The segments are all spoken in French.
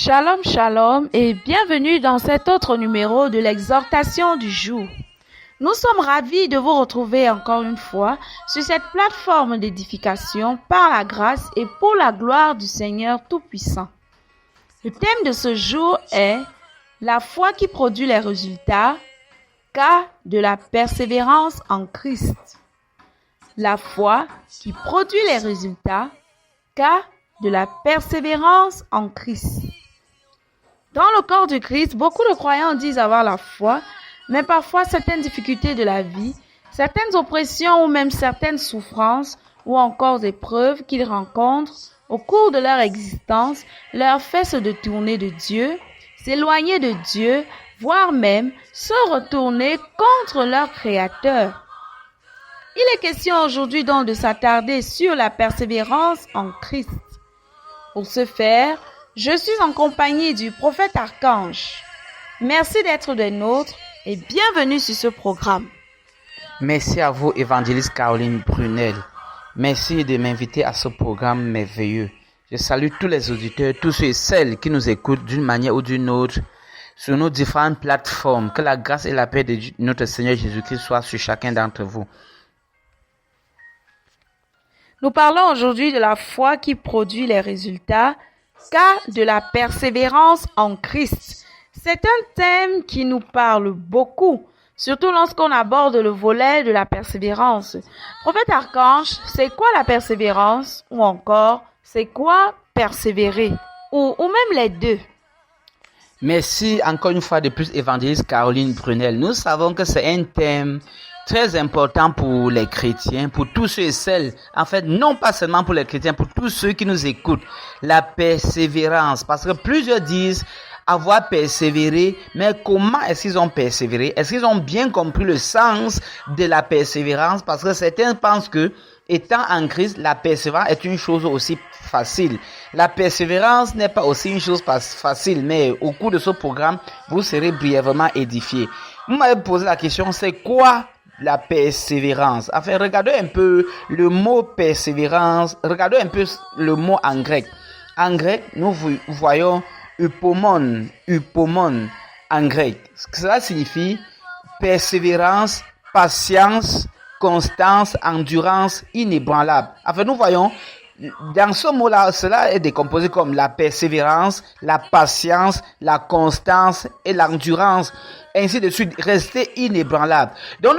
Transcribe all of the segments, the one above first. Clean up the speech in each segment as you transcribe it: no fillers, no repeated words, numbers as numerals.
Shalom, shalom et bienvenue dans cet autre numéro de l'exhortation du jour. Nous sommes ravis de vous retrouver encore une fois sur cette plateforme d'édification par la grâce et pour la gloire du Seigneur Tout-Puissant. Le thème de ce jour est la foi qui produit les résultats, cas de la persévérance en Christ. La foi qui produit les résultats, cas de la persévérance en Christ. Dans le corps de Christ, beaucoup de croyants disent avoir la foi, mais parfois certaines difficultés de la vie, certaines oppressions ou même certaines souffrances ou encore épreuves qu'ils rencontrent au cours de leur existence leur fait se détourner de Dieu, s'éloigner de Dieu, voire même se retourner contre leur Créateur. Il est question aujourd'hui donc de s'attarder sur la persévérance en Christ. Pour ce faire, je suis en compagnie du prophète Archange. Merci d'être des nôtres et bienvenue sur ce programme. Merci à vous, évangéliste Caroline Brunel. Merci de m'inviter à ce programme merveilleux. Je salue tous les auditeurs, tous ceux et celles qui nous écoutent d'une manière ou d'une autre sur nos différentes plateformes. Que la grâce et la paix de notre Seigneur Jésus-Christ soient sur chacun d'entre vous. Nous parlons aujourd'hui de la foi qui produit les résultats, cas de la persévérance en Christ. C'est un thème qui nous parle beaucoup, surtout lorsqu'on aborde le volet de la persévérance. Prophète Archange, c'est quoi la persévérance? Ou encore, c'est quoi persévérer? Ou même les deux? Merci encore une fois de plus, évangéliste Caroline Brunel. Nous savons que c'est un thème très important pour les chrétiens, pour tous ceux et celles, en fait, non pas seulement pour les chrétiens, pour tous ceux qui nous écoutent, la persévérance. Parce que plusieurs disent avoir persévéré, mais comment est-ce qu'ils ont persévéré? Est-ce qu'ils ont bien compris le sens de la persévérance? Parce que certains pensent que, étant en Christ, la persévérance est une chose aussi facile. La persévérance n'est pas aussi une chose facile, mais au cours de ce programme, vous serez brièvement édifiés. Vous m'avez posé la question, c'est quoi la persévérance? Enfin, regardez un peu le mot persévérance, regardez un peu le mot en grec. En grec, nous voyons upomon en grec. Cela signifie persévérance, patience, constance, endurance, inébranlable. Enfin, nous voyons, dans ce mot-là, cela est décomposé comme la persévérance, la patience, la constance et l'endurance. Ainsi de suite, rester inébranlable. Donc,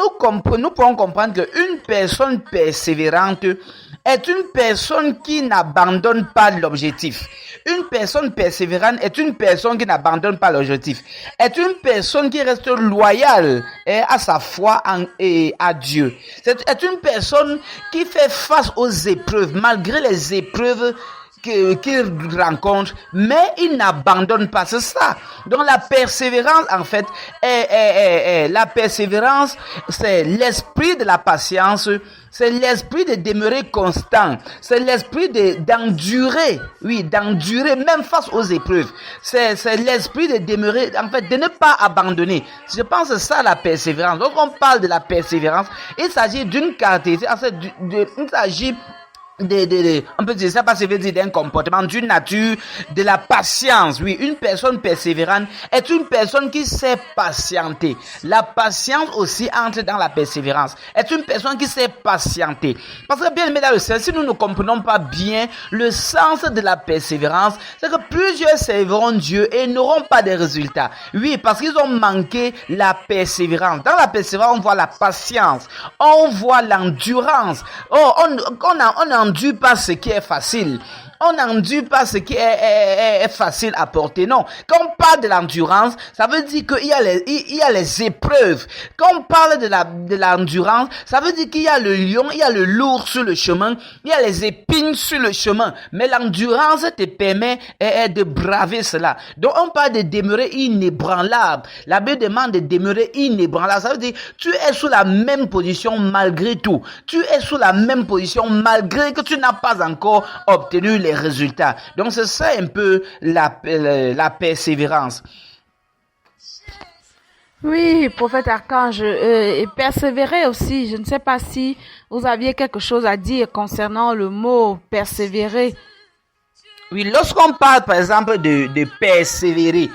nous pouvons comprendre qu'une personne persévérante est une personne qui n'abandonne pas l'objectif. Une personne persévérante est une personne qui n'abandonne pas l'objectif. Est une personne qui reste loyale à sa foi et à Dieu. C'est une personne qui fait face aux épreuves, malgré les épreuves qu'il rencontre, mais il n'abandonne pas. C'est ça. Donc la persévérance, en fait, la persévérance, c'est l'esprit de la patience, c'est l'esprit de demeurer constant, c'est l'esprit d'endurer, d'endurer même face aux épreuves. C'est l'esprit de demeurer, en fait, de ne pas abandonner. Je pense que c'est ça la persévérance. Donc on parle de la persévérance, il s'agit d'une caractéristique, en fait, il s'agit on peut dire ça parce que ça veut dire d'un comportement, d'une nature, de la patience. Oui, une personne persévérante est une personne qui sait patienter. La patience aussi entre dans la persévérance. Est une personne qui sait patienter. Parce que bien aimé dans le Seigneur, si nous ne comprenons pas bien le sens de la persévérance, c'est que plusieurs serviront Dieu et n'auront pas de résultats. Oui, parce qu'ils ont manqué la persévérance. Dans la persévérance, on voit la patience, on voit l'endurance. Oh, on n'endure pas ce qui est facile. On n'endure pas ce qui est facile à porter. Non. Quand on parle de l'endurance, ça veut dire qu'il y a les épreuves. Quand on parle de l'endurance, ça veut dire qu'il y a le lion, il y a le lourd sur le chemin, il y a les épines sur le chemin. Mais l'endurance te permet de braver cela. Donc on parle de demeurer inébranlable. La Bible demande de demeurer inébranlable. Ça veut dire tu es sous la même position malgré tout. Tu es sous la même position malgré que tu n'as pas encore obtenu les résultats. Donc c'est ça un peu la persévérance. Oui, prophète Archange, et persévérer aussi. Je ne sais pas si vous aviez quelque chose à dire concernant le mot persévérer. Oui, lorsqu'on parle par exemple de persévérer,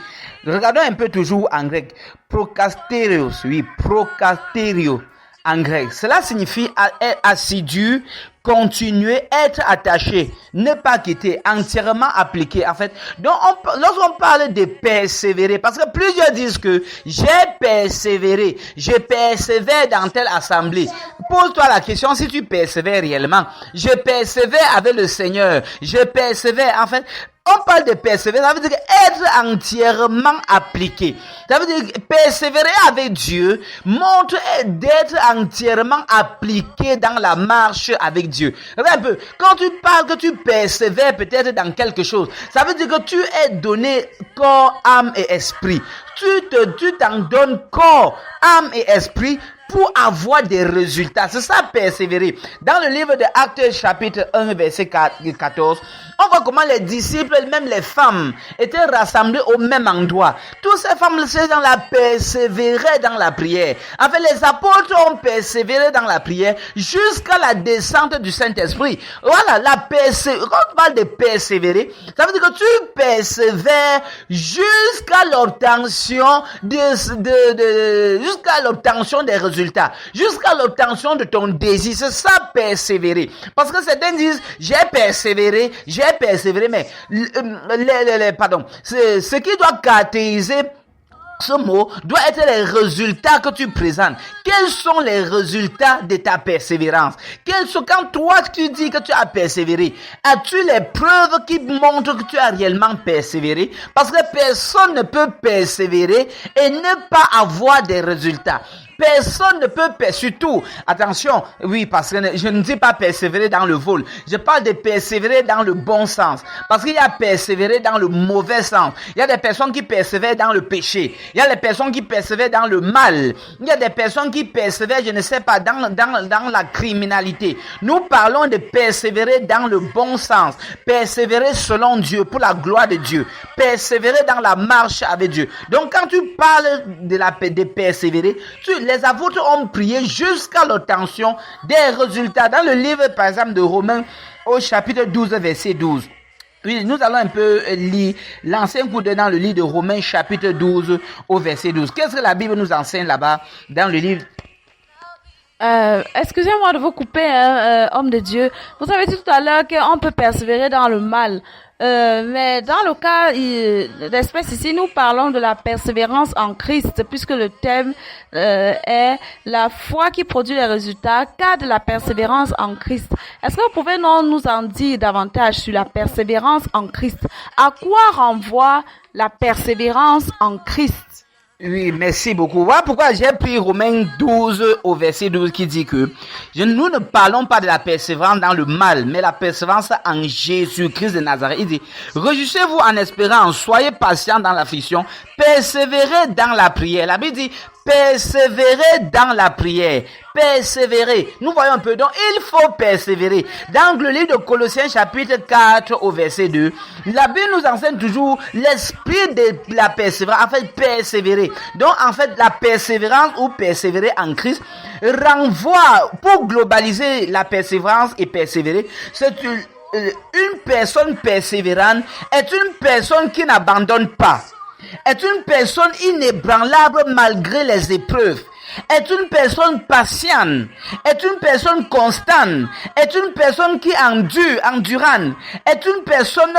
regardons un peu toujours en grec. Prokasterios, oui, prokasterio en grec. Cela signifie être assidu, continuer, être attaché, ne pas quitter, entièrement appliqué en fait. Donc lorsqu'on parle de persévérer, parce que plusieurs disent que j'ai persévéré, je persévère dans telle assemblée. Pose-toi la question si tu persévères réellement. Je persévère avec le Seigneur, je persévère en fait. On parle de persévérer, ça veut dire être entièrement appliqué. Ça veut dire persévérer avec Dieu montre d'être entièrement appliqué dans la marche avec Dieu. Regarde un peu, quand tu parles que tu persévères peut-être dans quelque chose, ça veut dire que tu es donné corps, âme et esprit. Tu t'en donnes corps, âme et esprit pour avoir des résultats. C'est ça, persévérer. Dans le livre de Actes chapitre 1 verset 14, on voit comment les disciples, même les femmes, étaient rassemblées au même endroit. Toutes ces femmes, ces gens-là persévéraient dans la prière. En fait, les apôtres ont persévéré dans la prière jusqu'à la descente du Saint-Esprit. Voilà, quand on parle de persévérer, ça veut dire que tu persévères jusqu'à l'obtention jusqu'à l'obtention des résultats, jusqu'à l'obtention de ton désir. C'est ça, persévérer. Parce que certains disent, j'ai persévéré, mais ce qui doit caractériser ce mot doit être les résultats que tu présentes. Quels sont les résultats de ta persévérance? Quand toi tu dis que tu as persévéré, as-tu les preuves qui montrent que tu as réellement persévéré? Parce que personne ne peut persévérer et ne pas avoir des résultats. Personne ne peut surtout, attention, oui, parce que je ne dis pas persévérer dans le vol. Je parle de persévérer dans le bon sens. Parce qu'il y a persévérer dans le mauvais sens. Il y a des personnes qui persévèrent dans le péché. Il y a des personnes qui persévèrent dans le mal. Il y a des personnes qui persévèrent, je ne sais pas, dans la criminalité. Nous parlons de persévérer dans le bon sens. Persévérer selon Dieu, pour la gloire de Dieu. Persévérer dans la marche avec Dieu. Donc quand tu parles de persévérer, les apôtres ont prié jusqu'à l'obtention des résultats. Dans le livre, par exemple, de Romains, au chapitre 12, verset 12. Oui, nous allons un peu lire l'ancien coup dans le livre de Romains, chapitre 12, au verset 12. Qu'est-ce que la Bible nous enseigne là-bas, dans le livre? Excusez-moi de vous couper, homme de Dieu. Vous avez dit tout à l'heure qu'on peut persévérer dans le mal. Mais dans le cas d'espèce ici, nous parlons de la persévérance en Christ, puisque le thème est la foi qui produit les résultats, cas de la persévérance en Christ. Est-ce que vous pouvez nous en dire davantage sur la persévérance en Christ? À quoi renvoie la persévérance en Christ? Oui, merci beaucoup. Voilà pourquoi j'ai pris Romains 12 au verset 12 qui dit que nous ne parlons pas de la persévérance dans le mal, mais la persévérance en Jésus-Christ de Nazareth. Il dit, réjouissez-vous en espérant, soyez patients dans l'affliction, persévérez dans la prière. La Bible dit, persévérer dans la prière. Persévérer. Nous voyons un peu. Donc, il faut persévérer. Dans le livre de Colossiens chapitre 4 au verset 2, la Bible nous enseigne toujours l'esprit de la persévérance. En fait, persévérer. Donc, en fait, la persévérance ou persévérer en Christ renvoie, pour globaliser la persévérance et persévérer, c'est une personne persévérante est une personne qui n'abandonne pas. Est une personne inébranlable malgré les épreuves, est une personne patiente, est une personne constante, est une personne qui endurante, est une personne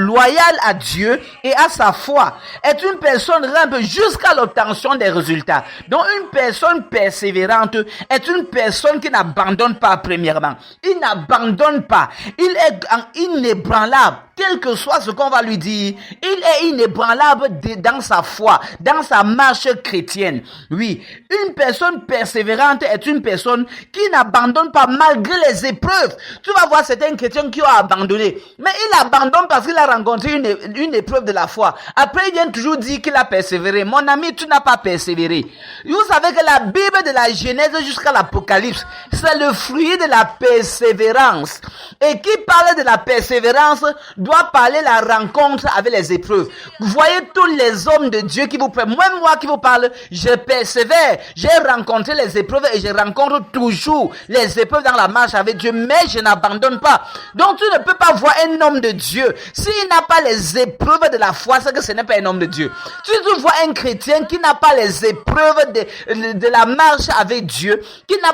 loyale à Dieu et à sa foi, est une personne humble jusqu'à l'obtention des résultats. Donc une personne persévérante est une personne qui n'abandonne pas premièrement. Il n'abandonne pas. Il est inébranlable. Quel que soit ce qu'on va lui dire, il est inébranlable dans sa foi, dans sa marche chrétienne. Oui, une personne persévérante est une personne qui n'abandonne pas malgré les épreuves. Tu vas voir certains chrétiens qui ont abandonné, mais il abandonne parce qu'il a rencontré une épreuve de la foi. Après, il vient toujours dire qu'il a persévéré. Mon ami, tu n'as pas persévéré. Vous savez que la Bible de la Genèse jusqu'à l'Apocalypse, c'est le fruit de la persévérance. Et qui parle de la persévérance doit parler la rencontre avec les épreuves. Voyez tous les hommes de Dieu qui vous prennent. Même moi qui vous parle, je persévère. J'ai rencontré les épreuves et je rencontre toujours les épreuves dans la marche avec Dieu, mais je n'abandonne pas. Donc tu ne peux pas voir un homme de Dieu s'il n'a pas les épreuves de la foi, c'est que ce n'est pas un homme de Dieu. Si tu vois un chrétien qui n'a pas les épreuves de la marche avec Dieu, qui n'a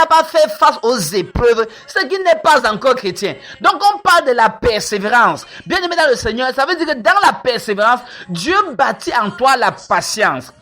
pas fait face aux épreuves, c'est qu'il n'est pas encore chrétien. Donc on parle de la persévérance. Bien aimé dans le Seigneur, ça veut dire que dans la persévérance, Dieu bâtit en toi la patience.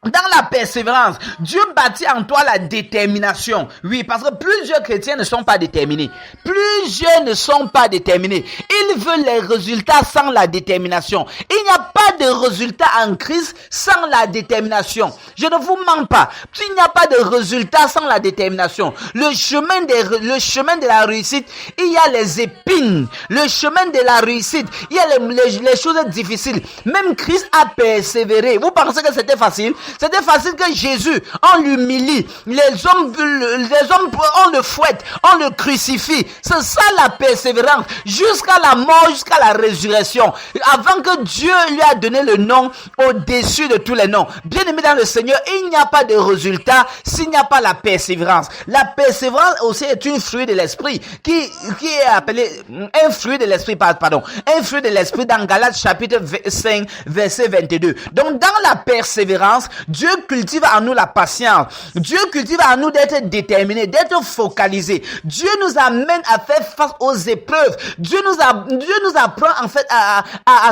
Dans la persévérance, Dieu bâtit en toi la détermination. Oui, parce que plusieurs chrétiens ne sont pas déterminés. Plusieurs ne sont pas déterminés. Ils veulent les résultats sans la détermination. Il n'y a pas de résultat en Christ sans la détermination. Je ne vous mens pas. Il n'y a pas de résultat sans la détermination. Le chemin de la réussite, il y a les épines. Le chemin de la réussite, il y a les choses difficiles. Même Christ a persévéré. Vous pensez que c'était facile? C'était facile que Jésus, on l'humilie, les hommes, on le fouette, on le crucifie. C'est ça la persévérance, jusqu'à la mort, jusqu'à la résurrection, avant que Dieu lui a donné le nom au-dessus de tous les noms. Bien aimé dans le Seigneur, il n'y a pas de résultat s'il n'y a pas la persévérance. La persévérance aussi est un fruit de l'esprit, qui est appelé un fruit de l'esprit, pardon, un fruit de l'esprit dans Galates chapitre 5, verset 22. Donc dans la persévérance, Dieu cultive en nous la patience. Dieu cultive en nous d'être déterminé, d'être focalisé. Dieu nous amène à faire face aux épreuves. Dieu nous apprend en fait à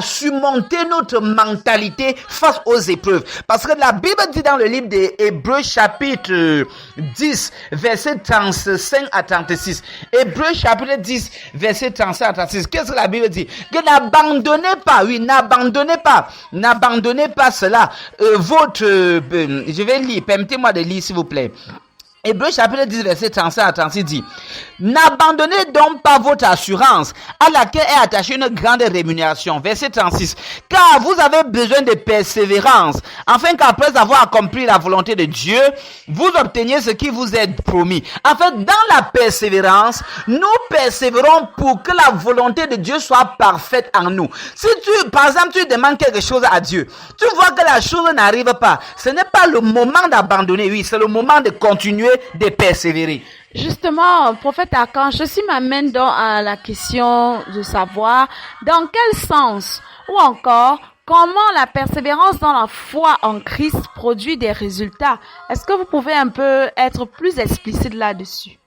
surmonter notre mentalité face aux épreuves. Parce que la Bible dit dans le livre des Hébreux chapitre 10, verset 35 à 36. Hébreux chapitre 10, verset 35 à 36. Qu'est-ce que la Bible dit? Que n'abandonnez pas cela. Je vais lire, permettez-moi de lire s'il vous plaît. Hébreux chapitre 10 verset 35 à 36 dit: n'abandonnez donc pas votre assurance à laquelle est attachée une grande rémunération. Verset 36. Car vous avez besoin de persévérance, afin qu'après avoir accompli la volonté de Dieu, vous obteniez ce qui vous est promis. En fait, dans la persévérance, nous persévérons pour que la volonté de Dieu soit parfaite en nous. Si par exemple, tu demandes quelque chose à Dieu, tu vois que la chose n'arrive pas, ce n'est pas le moment d'abandonner, oui, c'est le moment de continuer, de persévérer. Justement, prophète Archange, ceci m'amène donc à la question de savoir dans quel sens ou encore comment la persévérance dans la foi en Christ produit des résultats. Est-ce que vous pouvez un peu être plus explicite là-dessus?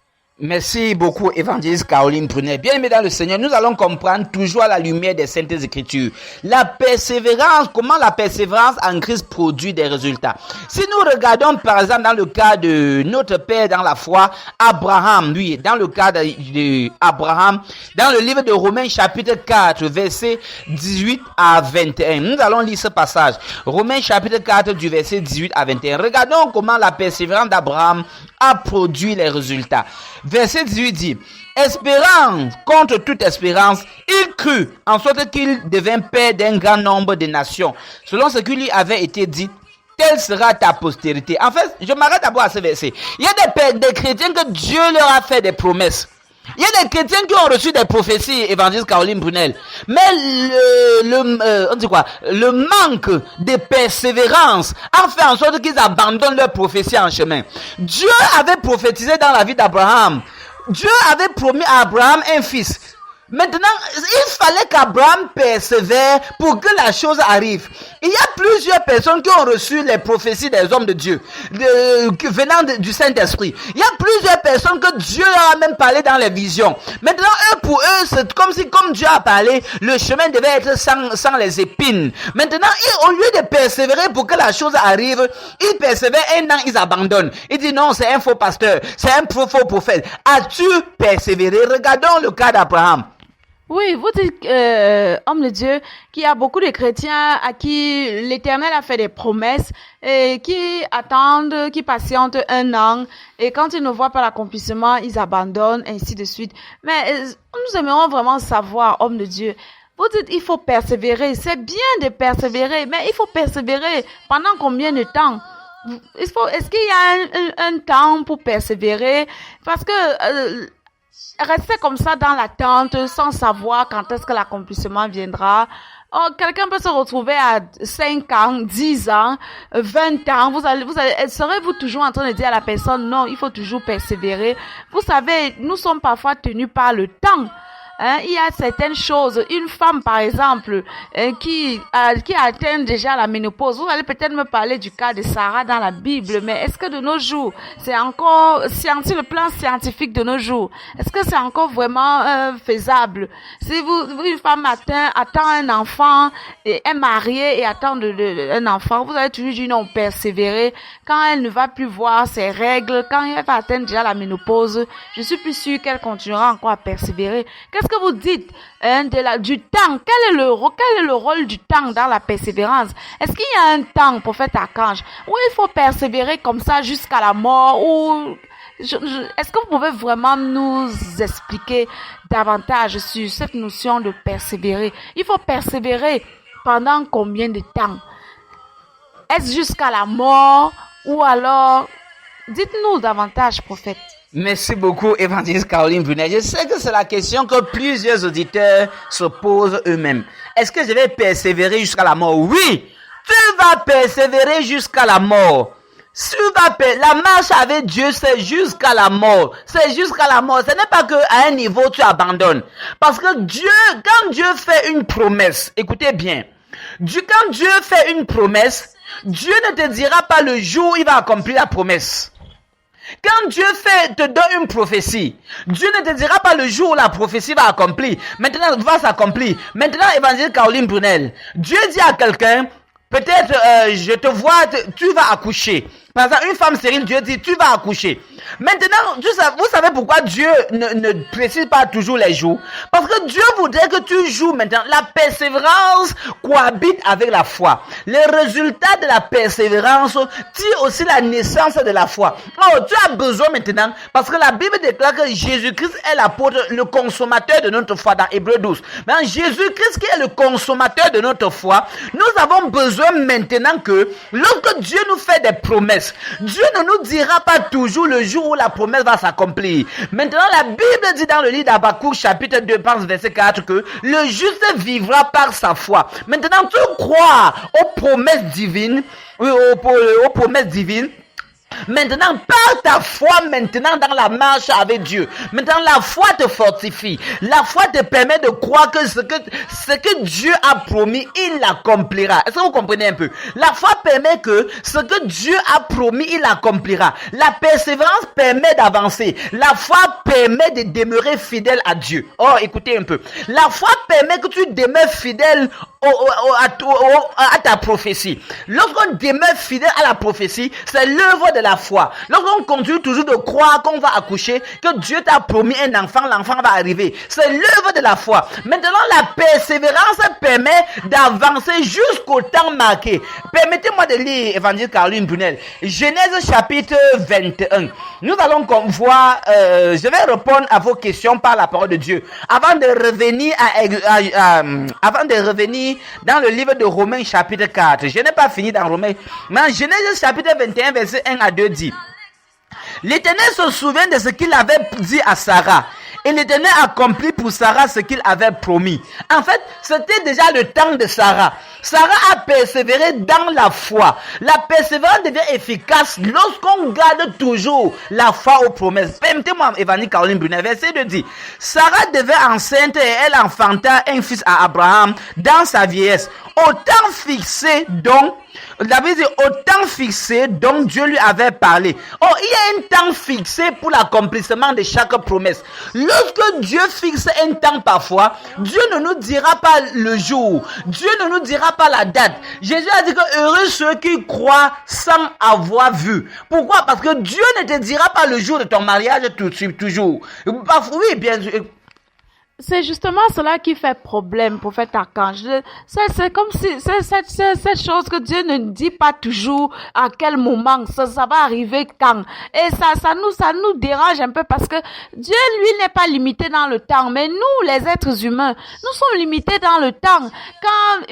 Merci beaucoup, évangéliste Caroline Brunel. Bien aimé dans le Seigneur, nous allons comprendre toujours à la lumière des Saintes Écritures la persévérance, comment la persévérance en Christ produit des résultats. Si nous regardons par exemple dans le cas de notre Père dans la foi, Abraham, lui, dans le cas d'Abraham, dans le livre de Romains chapitre 4, verset 18 à 21. Nous allons lire ce passage. Romains chapitre 4 du verset 18 à 21. Regardons comment la persévérance d'Abraham a produit les résultats. Verset 18 dit: espérant contre toute espérance, il crut en sorte qu'il devint père d'un grand nombre de nations, selon ce qui lui avait été dit: telle sera ta postérité. En fait, je m'arrête d'abord à ce verset. Il y a des chrétiens que Dieu leur a fait des promesses. Il y a des chrétiens qui ont reçu des prophéties, évangéliste Caroline Brunel. Mais le manque de persévérance a fait en sorte qu'ils abandonnent leurs prophéties en chemin. Dieu avait prophétisé dans la vie d'Abraham. Dieu avait promis à Abraham un fils. Maintenant, il fallait qu'Abraham persévère pour que la chose arrive. Il y a plusieurs personnes qui ont reçu les prophéties des hommes de Dieu, venant du Saint-Esprit. Il y a plusieurs personnes que Dieu leur a même parlé dans les visions. Maintenant, pour eux, c'est comme Dieu a parlé, le chemin devait être sans les épines. Maintenant, au lieu de persévérer pour que la chose arrive, ils persévèrent, un an, ils abandonnent. Ils disent non, c'est un faux pasteur, c'est un faux prophète. As-tu persévéré? Regardons le cas d'Abraham. Oui, vous dites, homme de Dieu, qu'il y a beaucoup de chrétiens à qui l'Éternel a fait des promesses et qui attendent, qui patientent un an et quand ils ne voient pas l'accomplissement, ils abandonnent, ainsi de suite. Mais nous aimerions vraiment savoir, homme de Dieu, vous dites il faut persévérer, c'est bien de persévérer, mais il faut persévérer pendant combien de temps? Est-ce qu'il y a un temps pour persévérer? Parce que rester comme ça dans l'attente sans savoir quand est-ce que l'accomplissement viendra. Oh, quelqu'un peut se retrouver à 5 ans, 10 ans, 20 ans. Serez-vous toujours en train de dire à la personne, non, il faut toujours persévérer. Vous savez, nous sommes parfois tenus par le temps. Il y a certaines choses. Une femme, par exemple, qui atteint déjà la ménopause. Vous allez peut-être me parler du cas de Sarah dans la Bible, mais est-ce que de nos jours, c'est encore le plan scientifique de nos jours, est-ce que c'est encore vraiment faisable? Si une femme attend un enfant, et est mariée et attend un enfant, vous allez toujours dire non, persévérer. Quand elle ne va plus voir ses règles, quand elle va atteindre déjà la ménopause, je suis plus sûre qu'elle continuera encore à persévérer. Qu'est-ce que vous dites du temps? Quel est le rôle du temps dans la persévérance? Est-ce qu'il y a un temps, prophète Archange, où il faut persévérer comme ça jusqu'à la mort? Ou est-ce que vous pouvez vraiment nous expliquer davantage sur cette notion de persévérer? Il faut persévérer pendant combien de temps? Est-ce jusqu'à la mort? Ou alors, dites-nous davantage, prophète. Merci beaucoup, évangéliste Caroline Brunel. Je sais que c'est la question que plusieurs auditeurs se posent eux-mêmes. Est-ce que je vais persévérer jusqu'à la mort? Oui, tu vas persévérer jusqu'à la mort. La marche avec Dieu, c'est jusqu'à la mort. C'est jusqu'à la mort. Ce n'est pas qu'à un niveau, tu abandonnes. Parce que quand Dieu fait une promesse, écoutez bien, quand Dieu fait une promesse, Dieu ne te dira pas le jour où il va accomplir la promesse. Quand Dieu te donne une prophétie, Dieu ne te dira pas le jour où la prophétie va s'accomplir. Maintenant, évangile Caroline Brunel, Dieu dit à quelqu'un, peut-être je te vois, tu vas accoucher. Par exemple, une femme stérile, Dieu dit, tu vas accoucher. Maintenant, vous savez pourquoi Dieu ne précise pas toujours les jours? Parce que Dieu voudrait que tu joues maintenant. La persévérance cohabite avec la foi. Les résultats de la persévérance tirent aussi la naissance de la foi. Alors, tu as besoin maintenant, parce que la Bible déclare que Jésus-Christ est l'apôtre, le consommateur de notre foi dans Hébreux 12. Maintenant, Jésus-Christ qui est le consommateur de notre foi, nous avons besoin maintenant que, lorsque Dieu nous fait des promesses, Dieu ne nous dira pas toujours le jour où la promesse va s'accomplir. Maintenant, la Bible dit dans le livre d'Habakkuk, chapitre 2, verset 4, que le juste vivra par sa foi. Maintenant, tu crois aux promesses divines, aux promesses divines. Maintenant, par ta foi maintenant dans la marche avec Dieu. Maintenant, la foi te fortifie. La foi te permet de croire que ce que Dieu a promis, il l'accomplira. Est-ce que vous comprenez un peu? La foi permet que ce que Dieu a promis, il l'accomplira. La persévérance permet d'avancer. La foi permet de demeurer fidèle à Dieu. Oh, écoutez un peu. La foi permet que tu demeures fidèle à ta prophétie. Lorsqu'on demeure fidèle à la prophétie, c'est l'œuvre de la foi. Lorsqu'on continue toujours de croire qu'on va accoucher, que Dieu t'a promis un enfant, l'enfant va arriver. C'est l'œuvre de la foi. Maintenant, la persévérance permet d'avancer jusqu'au temps marqué. Permettez-moi de lire évangile Caroline Brunel. Genèse chapitre 21. Nous allons voir, je vais répondre à vos questions par la parole de Dieu. Avant de revenir dans le livre de Romains chapitre 4. Je n'ai pas fini dans Romains. Mais Genèse chapitre 21 verset 1 à 2 dit: L'Éternel se souvient de ce qu'il avait dit à Sarah. Et l'Éternel accomplit pour Sarah ce qu'il avait promis. En fait, c'était déjà le temps de Sarah. Sarah a persévéré dans la foi. La persévérance devient efficace lorsqu'on garde toujours la foi aux promesses. Permettez-moi, évangile Caroline Brunel, verset 2 dit: Sarah devint enceinte et elle enfanta un fils à Abraham dans sa vieillesse. Au temps fixé donc, la Bible dit au temps fixé dont Dieu lui avait parlé. Oh, il y a un temps fixé pour l'accomplissement de chaque promesse. Lorsque Dieu fixe un temps parfois, Dieu ne nous dira pas le jour. Dieu ne nous dira pas la date. Jésus a dit que heureux ceux qui croient sans avoir vu. Pourquoi? Parce que Dieu ne te dira pas le jour de ton mariage tout de suite, toujours. Oui, bien sûr. C'est justement cela qui fait problème, prophète Archange. C'est comme si cette chose que Dieu ne dit pas toujours à quel moment ça va arriver quand. Et ça nous dérange un peu parce que Dieu, lui, n'est pas limité dans le temps. Mais nous, les êtres humains, nous sommes limités dans le temps. Quand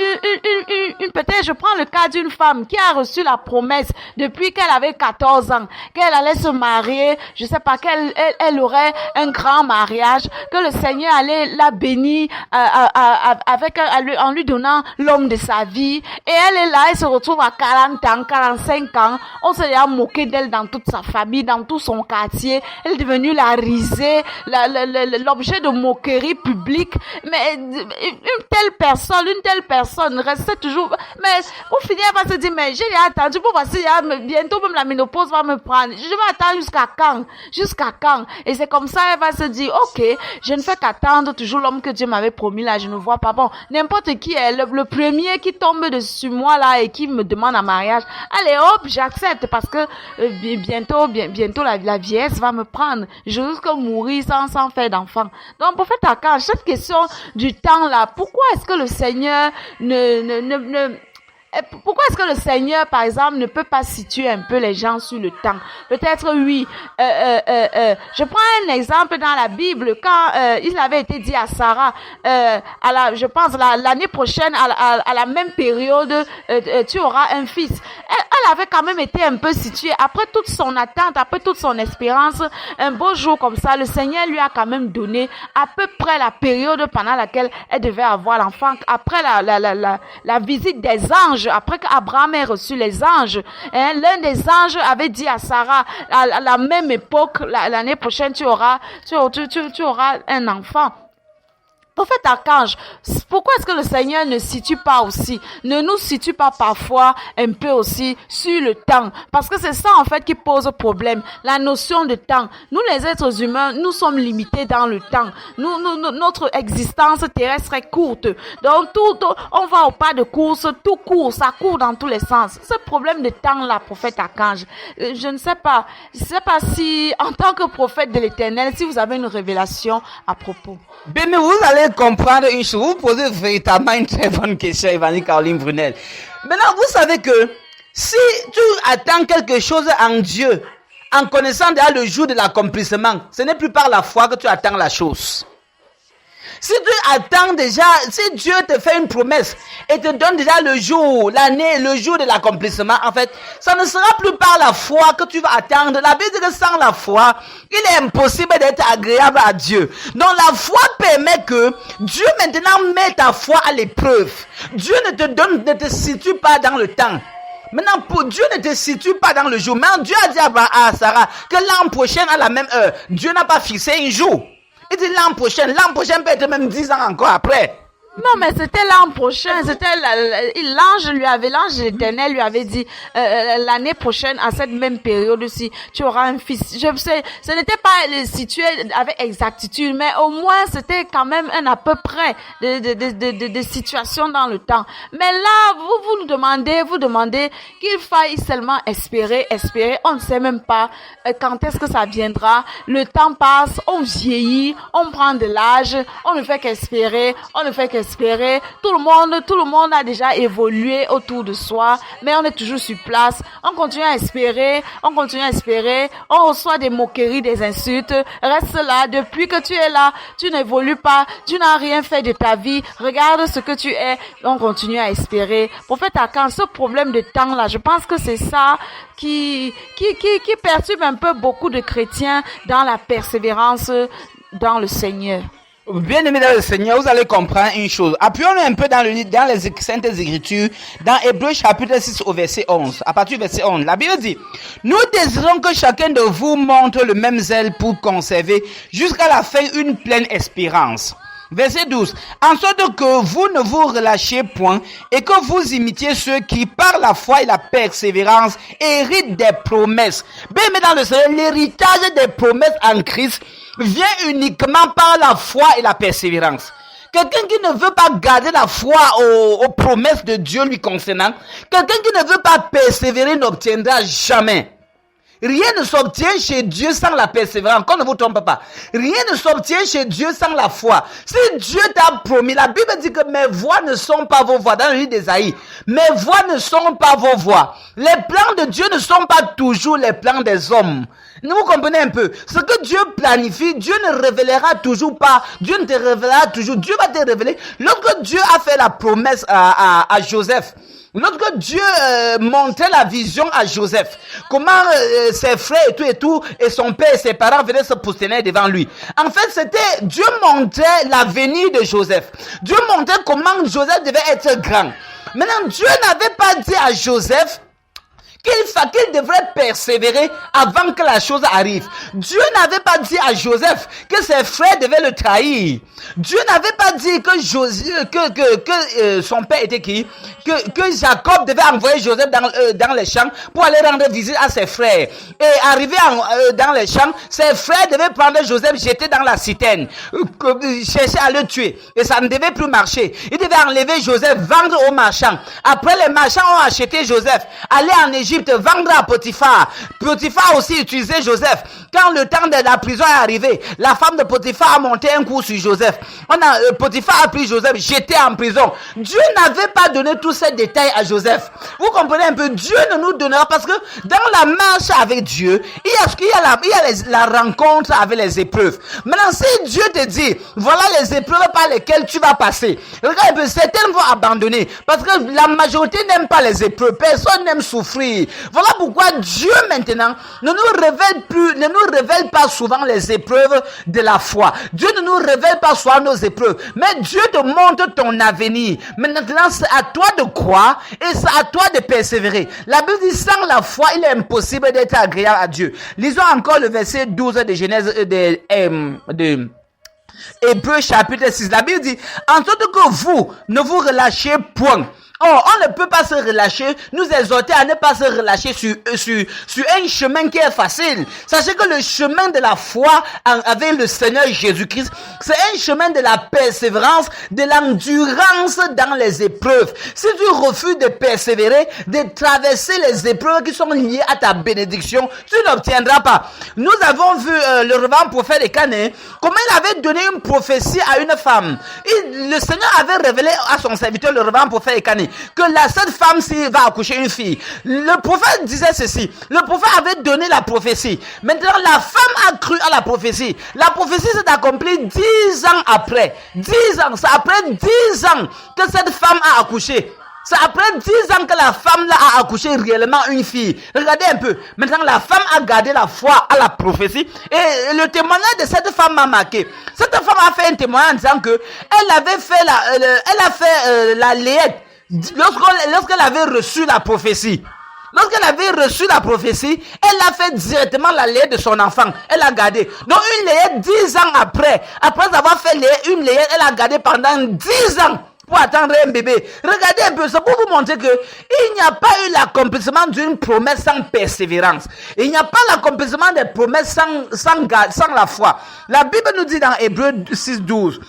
peut-être je prends le cas d'une femme qui a reçu la promesse depuis qu'elle avait 14 ans, qu'elle allait se marier, je sais pas, elle aurait un grand mariage, que le Seigneur allait la bénir en lui donnant l'homme de sa vie, et elle est là, elle se retrouve à 40 ans, 45 ans, on s'est déjà moqué d'elle dans toute sa famille, dans tout son quartier, elle est devenue la risée, l'objet de moquerie publique, mais une telle personne restait toujours, mais au final elle va se dire, mais j'ai attendu pour voir si bientôt même la ménopause va me prendre, je vais attendre jusqu'à quand, et c'est comme ça elle va se dire, ok, je ne fais qu'attendre toujours l'homme que Dieu m'avait promis là, je ne vois pas. Bon, n'importe qui est le premier qui tombe dessus moi là et qui me demande un mariage, allez hop, j'accepte parce que bientôt la vieillesse va me prendre. Je risque de mourir sans faire d'enfant. Donc, prophète Archange, cette question du temps là, pourquoi est-ce que le Seigneur pourquoi est-ce que le Seigneur, par exemple, ne peut pas situer un peu les gens sur le temps? Peut-être oui. Je prends un exemple dans la Bible quand il avait été dit à Sarah, je pense l'année prochaine, à la même période, tu auras un fils. Elle avait quand même été un peu située. Après toute son attente, après toute son espérance, un beau jour comme ça, le Seigneur lui a quand même donné à peu près la période pendant laquelle elle devait avoir l'enfant. Après la visite des anges, après qu'Abraham ait reçu les anges, l'un des anges avait dit à Sarah, à la même époque, l'année prochaine, tu auras un enfant. Prophète Archange, pourquoi est-ce que le Seigneur ne nous situe pas parfois un peu aussi sur le temps? Parce que c'est ça en fait qui pose problème, la notion de temps. Nous les êtres humains, nous sommes limités dans le temps. Notre existence terrestre est courte. Donc on va au pas de course, tout court, ça court dans tous les sens. Ce problème de temps là, prophète Archange, je ne sais pas si en tant que prophète de l'Éternel, si vous avez une révélation à propos. Ben, mais vous allez comprendre une chose. Vous posez véritablement une très bonne question, Évangile Caroline Brunel. Maintenant, vous savez que si tu attends quelque chose en Dieu, en connaissant déjà le jour de l'accomplissement, ce n'est plus par la foi que tu attends la chose. Si tu attends déjà, si Dieu te fait une promesse et te donne déjà le jour, l'année, le jour de l'accomplissement, en fait, ça ne sera plus par la foi que tu vas attendre. La Bible dit que sans la foi, il est impossible d'être agréable à Dieu. Donc la foi permet que Dieu maintenant met ta foi à l'épreuve. Dieu ne te situe pas dans le temps. Maintenant, pour Dieu ne te situe pas dans le jour. Mais Dieu a dit à Sarah que l'an prochain à la même heure, Dieu n'a pas fixé un jour. Il dit l'an prochain peut être même 10 ans encore après. Non, mais c'était l'an prochain, c'était l'ange de l'Éternel lui avait dit l'année prochaine à cette même période-ci, tu auras un fils. Je sais, ce n'était pas situé avec exactitude, mais au moins c'était quand même un à peu près de situation dans le temps. Mais là, vous demandez qu'il faille seulement espérer. On ne sait même pas quand est-ce que ça viendra. Le temps passe, on vieillit, on prend de l'âge, on ne fait qu'espérer. Tout le monde a déjà évolué autour de soi, mais on est toujours sur place. On continue à espérer. On reçoit des moqueries, des insultes. Reste là. Depuis que tu es là, tu n'évolues pas. Tu n'as rien fait de ta vie. Regarde ce que tu es. On continue à espérer. Prophète Archange, ce problème de temps là, je pense que c'est ça qui perturbe un peu beaucoup de chrétiens dans la persévérance dans le Seigneur. Bien aimé dans le Seigneur, vous allez comprendre une chose. Appuyons-nous un peu dans les Saintes Écritures, dans Hébreux chapitre 6 au verset 11. À partir du verset 11, la Bible dit, nous désirons que chacun de vous montre le même zèle pour conserver jusqu'à la fin une pleine espérance. Verset 12. En sorte que vous ne vous relâchiez point et que vous imitiez ceux qui, par la foi et la persévérance, héritent des promesses. Bien, mais dans le Seigneur, l'héritage des promesses en Christ vient uniquement par la foi et la persévérance. Quelqu'un qui ne veut pas garder la foi aux promesses de Dieu lui concernant, quelqu'un qui ne veut pas persévérer n'obtiendra jamais. Rien ne s'obtient chez Dieu sans la persévérance. Qu'on ne vous trompe pas. Rien ne s'obtient chez Dieu sans la foi. Si Dieu t'a promis, la Bible dit que mes voies ne sont pas vos voies. Dans le livre d'Ésaïe, mes voies ne sont pas vos voies. Les plans de Dieu ne sont pas toujours les plans des hommes. Vous comprenez un peu? Ce que Dieu planifie, Dieu ne révélera toujours pas. Dieu ne te révélera toujours. Dieu va te révéler. Lorsque Dieu a fait la promesse à Joseph, lorsque Dieu montrait la vision à Joseph, comment ses frères et tout, et son père et ses parents venaient se prosterner devant lui. En fait, c'était, Dieu montrait l'avenir de Joseph. Dieu montrait comment Joseph devait être grand. Maintenant, Dieu n'avait pas dit à Joseph qu'il devrait persévérer avant que la chose arrive. Dieu n'avait pas dit à Joseph que ses frères devaient le trahir. Dieu n'avait pas dit que son père était qui? Que Jacob devait envoyer Joseph dans les champs pour aller rendre visite à ses frères. Et arrivé dans les champs, ses frères devaient prendre Joseph, jeter dans la citerne, chercher à le tuer. Et ça ne devait plus marcher. Ils devaient enlever Joseph, vendre aux marchands. Après, les marchands ont acheté Joseph, aller en Égypte, vendre à Potiphar. Potiphar aussi utilisait Joseph. Quand le temps de la prison est arrivé, la femme de Potiphar a monté un coup sur Joseph. Potiphar a pris Joseph, jeté en prison. Dieu n'avait pas donné tous ces détails à Joseph. Vous comprenez un peu? Dieu ne nous donnera, parce que dans la marche avec Dieu, il y a la rencontre avec les épreuves. Maintenant, si Dieu te dit, voilà les épreuves par lesquelles tu vas passer, regarde un peu, certains vont abandonner, parce que la majorité n'aime pas les épreuves. Personne n'aime souffrir. Voilà pourquoi Dieu maintenant ne nous révèle pas souvent les épreuves de la foi. Dieu ne nous révèle pas souvent nos épreuves, mais Dieu te montre ton avenir. Maintenant, c'est à toi de croire et c'est à toi de persévérer. La Bible dit, sans la foi, il est impossible d'être agréable à Dieu. Lisons encore le verset 12 de Genèse de Hébreux chapitre 6. La Bible dit, en sorte que vous ne vous relâchez point. Oh, on ne peut pas se relâcher, nous exhorter à ne pas se relâcher sur un chemin qui est facile. Sachez que le chemin de la foi avec le Seigneur Jésus-Christ, c'est un chemin de la persévérance, de l'endurance dans les épreuves. Si tu refuses de persévérer, de traverser les épreuves qui sont liées à ta bénédiction, tu n'obtiendras pas. Nous avons vu le reverend prophète Ekane, comment il avait donné une prophétie à une femme. Le Seigneur avait révélé à son serviteur, le reverend prophète Ekane, que cette femme-ci va accoucher une fille. Le prophète disait ceci. Le prophète avait donné la prophétie. Maintenant, la femme a cru à la prophétie. La prophétie s'est accomplie 10 ans après. 10 ans. C'est après 10 ans que cette femme a accouché. C'est après 10 ans que la femme là a accouché réellement une fille. Regardez un peu. Maintenant, la femme a gardé la foi à la prophétie. Et le témoignage de cette femme m'a marqué. Cette femme a fait un témoignage en disant que elle avait fait la layette lorsqu'elle avait reçu la prophétie. Lorsqu'elle avait reçu la prophétie, elle a fait directement la layette de son enfant. Elle a gardé. Donc une layette 10 ans après avoir fait une layette, elle a gardé pendant 10 ans pour attendre un bébé. Regardez un peu, c'est pour vous montrer que il n'y a pas eu l'accomplissement d'une promesse sans persévérance. Il n'y a pas l'accomplissement des promesses sans la foi. La Bible nous dit dans Hébreux 6:12,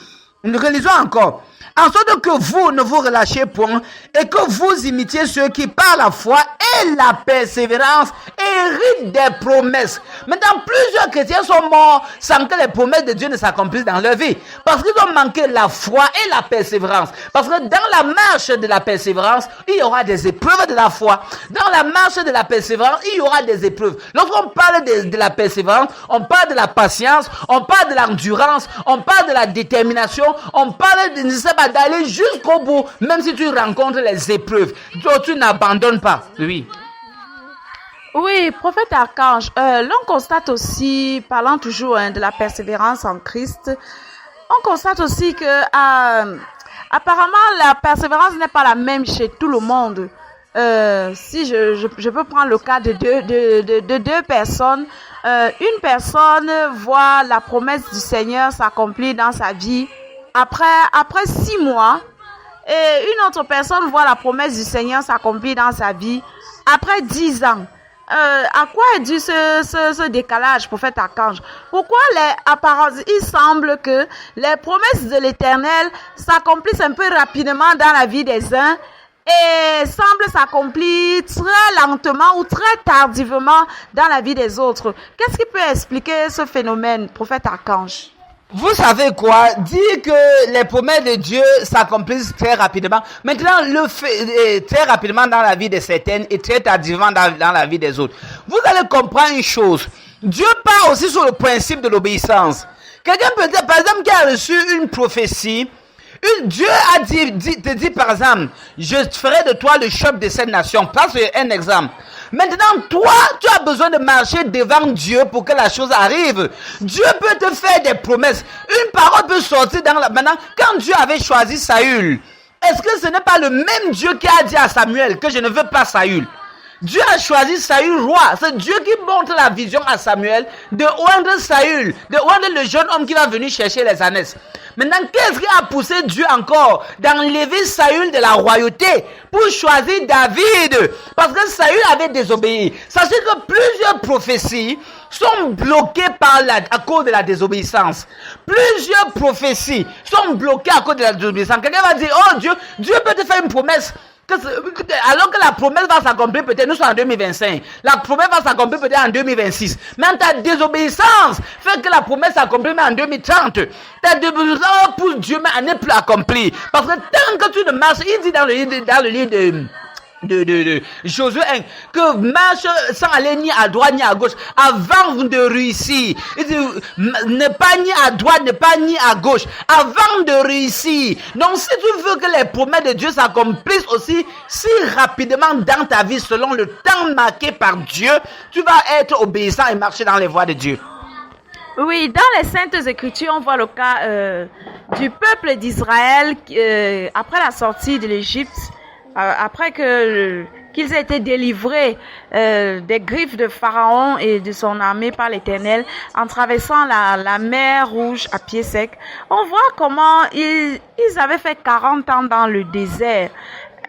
nous relisons encore. En sorte que vous ne vous relâchez point et que vous imitiez ceux qui par la foi et la persévérance héritent des promesses. Maintenant, plusieurs chrétiens sont morts sans que les promesses de Dieu ne s'accomplissent dans leur vie. Parce qu'ils ont manqué la foi et la persévérance. Parce que dans la marche de la persévérance, il y aura des épreuves de la foi. Dans la marche de la persévérance, il y aura des épreuves. Lorsqu'on parle de la persévérance, on parle de la patience, on parle de l'endurance, on parle de la détermination, on parle de d'aller jusqu'au bout, même si tu rencontres les épreuves. Donc, tu n'abandonnes pas. Oui. Oui, prophète Archange, l'on constate aussi, parlant toujours de la persévérance en Christ, on constate aussi que apparemment la persévérance n'est pas la même chez tout le monde. Si je peux prendre le cas de deux personnes, une personne voit la promesse du Seigneur s'accomplir dans sa vie après 6 mois, et une autre personne voit la promesse du Seigneur s'accomplir dans sa vie après 10 ans. À quoi est dû ce décalage, prophète Archange? Pourquoi il semble que les promesses de l'Éternel s'accomplissent un peu rapidement dans la vie des uns et semble s'accomplir très lentement ou très tardivement dans la vie des autres. Qu'est-ce qui peut expliquer ce phénomène, prophète Archange? Vous savez quoi? Dire que les promesses de Dieu s'accomplissent très rapidement. Maintenant, le fait très rapidement dans la vie de certaines et très tardivement dans la vie des autres. Vous allez comprendre une chose. Dieu part aussi sur le principe de l'obéissance. Quelqu'un peut dire, par exemple, qui a reçu une prophétie. Dieu a te dit par exemple, je ferai de toi le chef de cette nation. Ça, c'est un exemple. Maintenant, toi, tu as besoin de marcher devant Dieu pour que la chose arrive. Dieu peut te faire des promesses. Une parole peut sortir Maintenant, quand Dieu avait choisi Saül, est-ce que ce n'est pas le même Dieu qui a dit à Samuel que je ne veux pas Saül? Dieu a choisi Saül roi. C'est Dieu qui montre la vision à Samuel de oindre Saül, de oindre le jeune homme qui va venir chercher les ânesses. Maintenant, qu'est-ce qui a poussé Dieu encore d'enlever Saül de la royauté pour choisir David? Parce que Saül avait désobéi. Sachez que plusieurs prophéties sont bloquées à cause de la désobéissance. Plusieurs prophéties sont bloquées à cause de la désobéissance. Quelqu'un va dire, oh Dieu peut te faire une promesse. Alors que la promesse va s'accomplir peut-être, nous sommes en 2025, la promesse va s'accomplir peut-être en 2026. Mais ta désobéissance fait que la promesse s'accomplit en 2030. Ta désobéissance pousse Dieu mais à ne plus accomplir. Parce que tant que tu ne marches, il dit dans le livre de Josué 1, que marche sans aller ni à droite ni à gauche avant de réussir. Il dit, ne pas ni à droite, ne pas ni à gauche avant de réussir. Donc si tu veux que les promesses de Dieu s'accomplissent aussi si rapidement dans ta vie selon le temps marqué par Dieu, tu vas être obéissant et marcher dans les voies de Dieu. Oui, dans les Saintes Écritures, on voit le cas du peuple d'Israël après la sortie de l'Égypte. Après qu'ils aient été délivrés des griffes de Pharaon et de son armée par l'Éternel, en traversant la mer Rouge à pied sec, on voit comment ils avaient fait 40 ans dans le désert.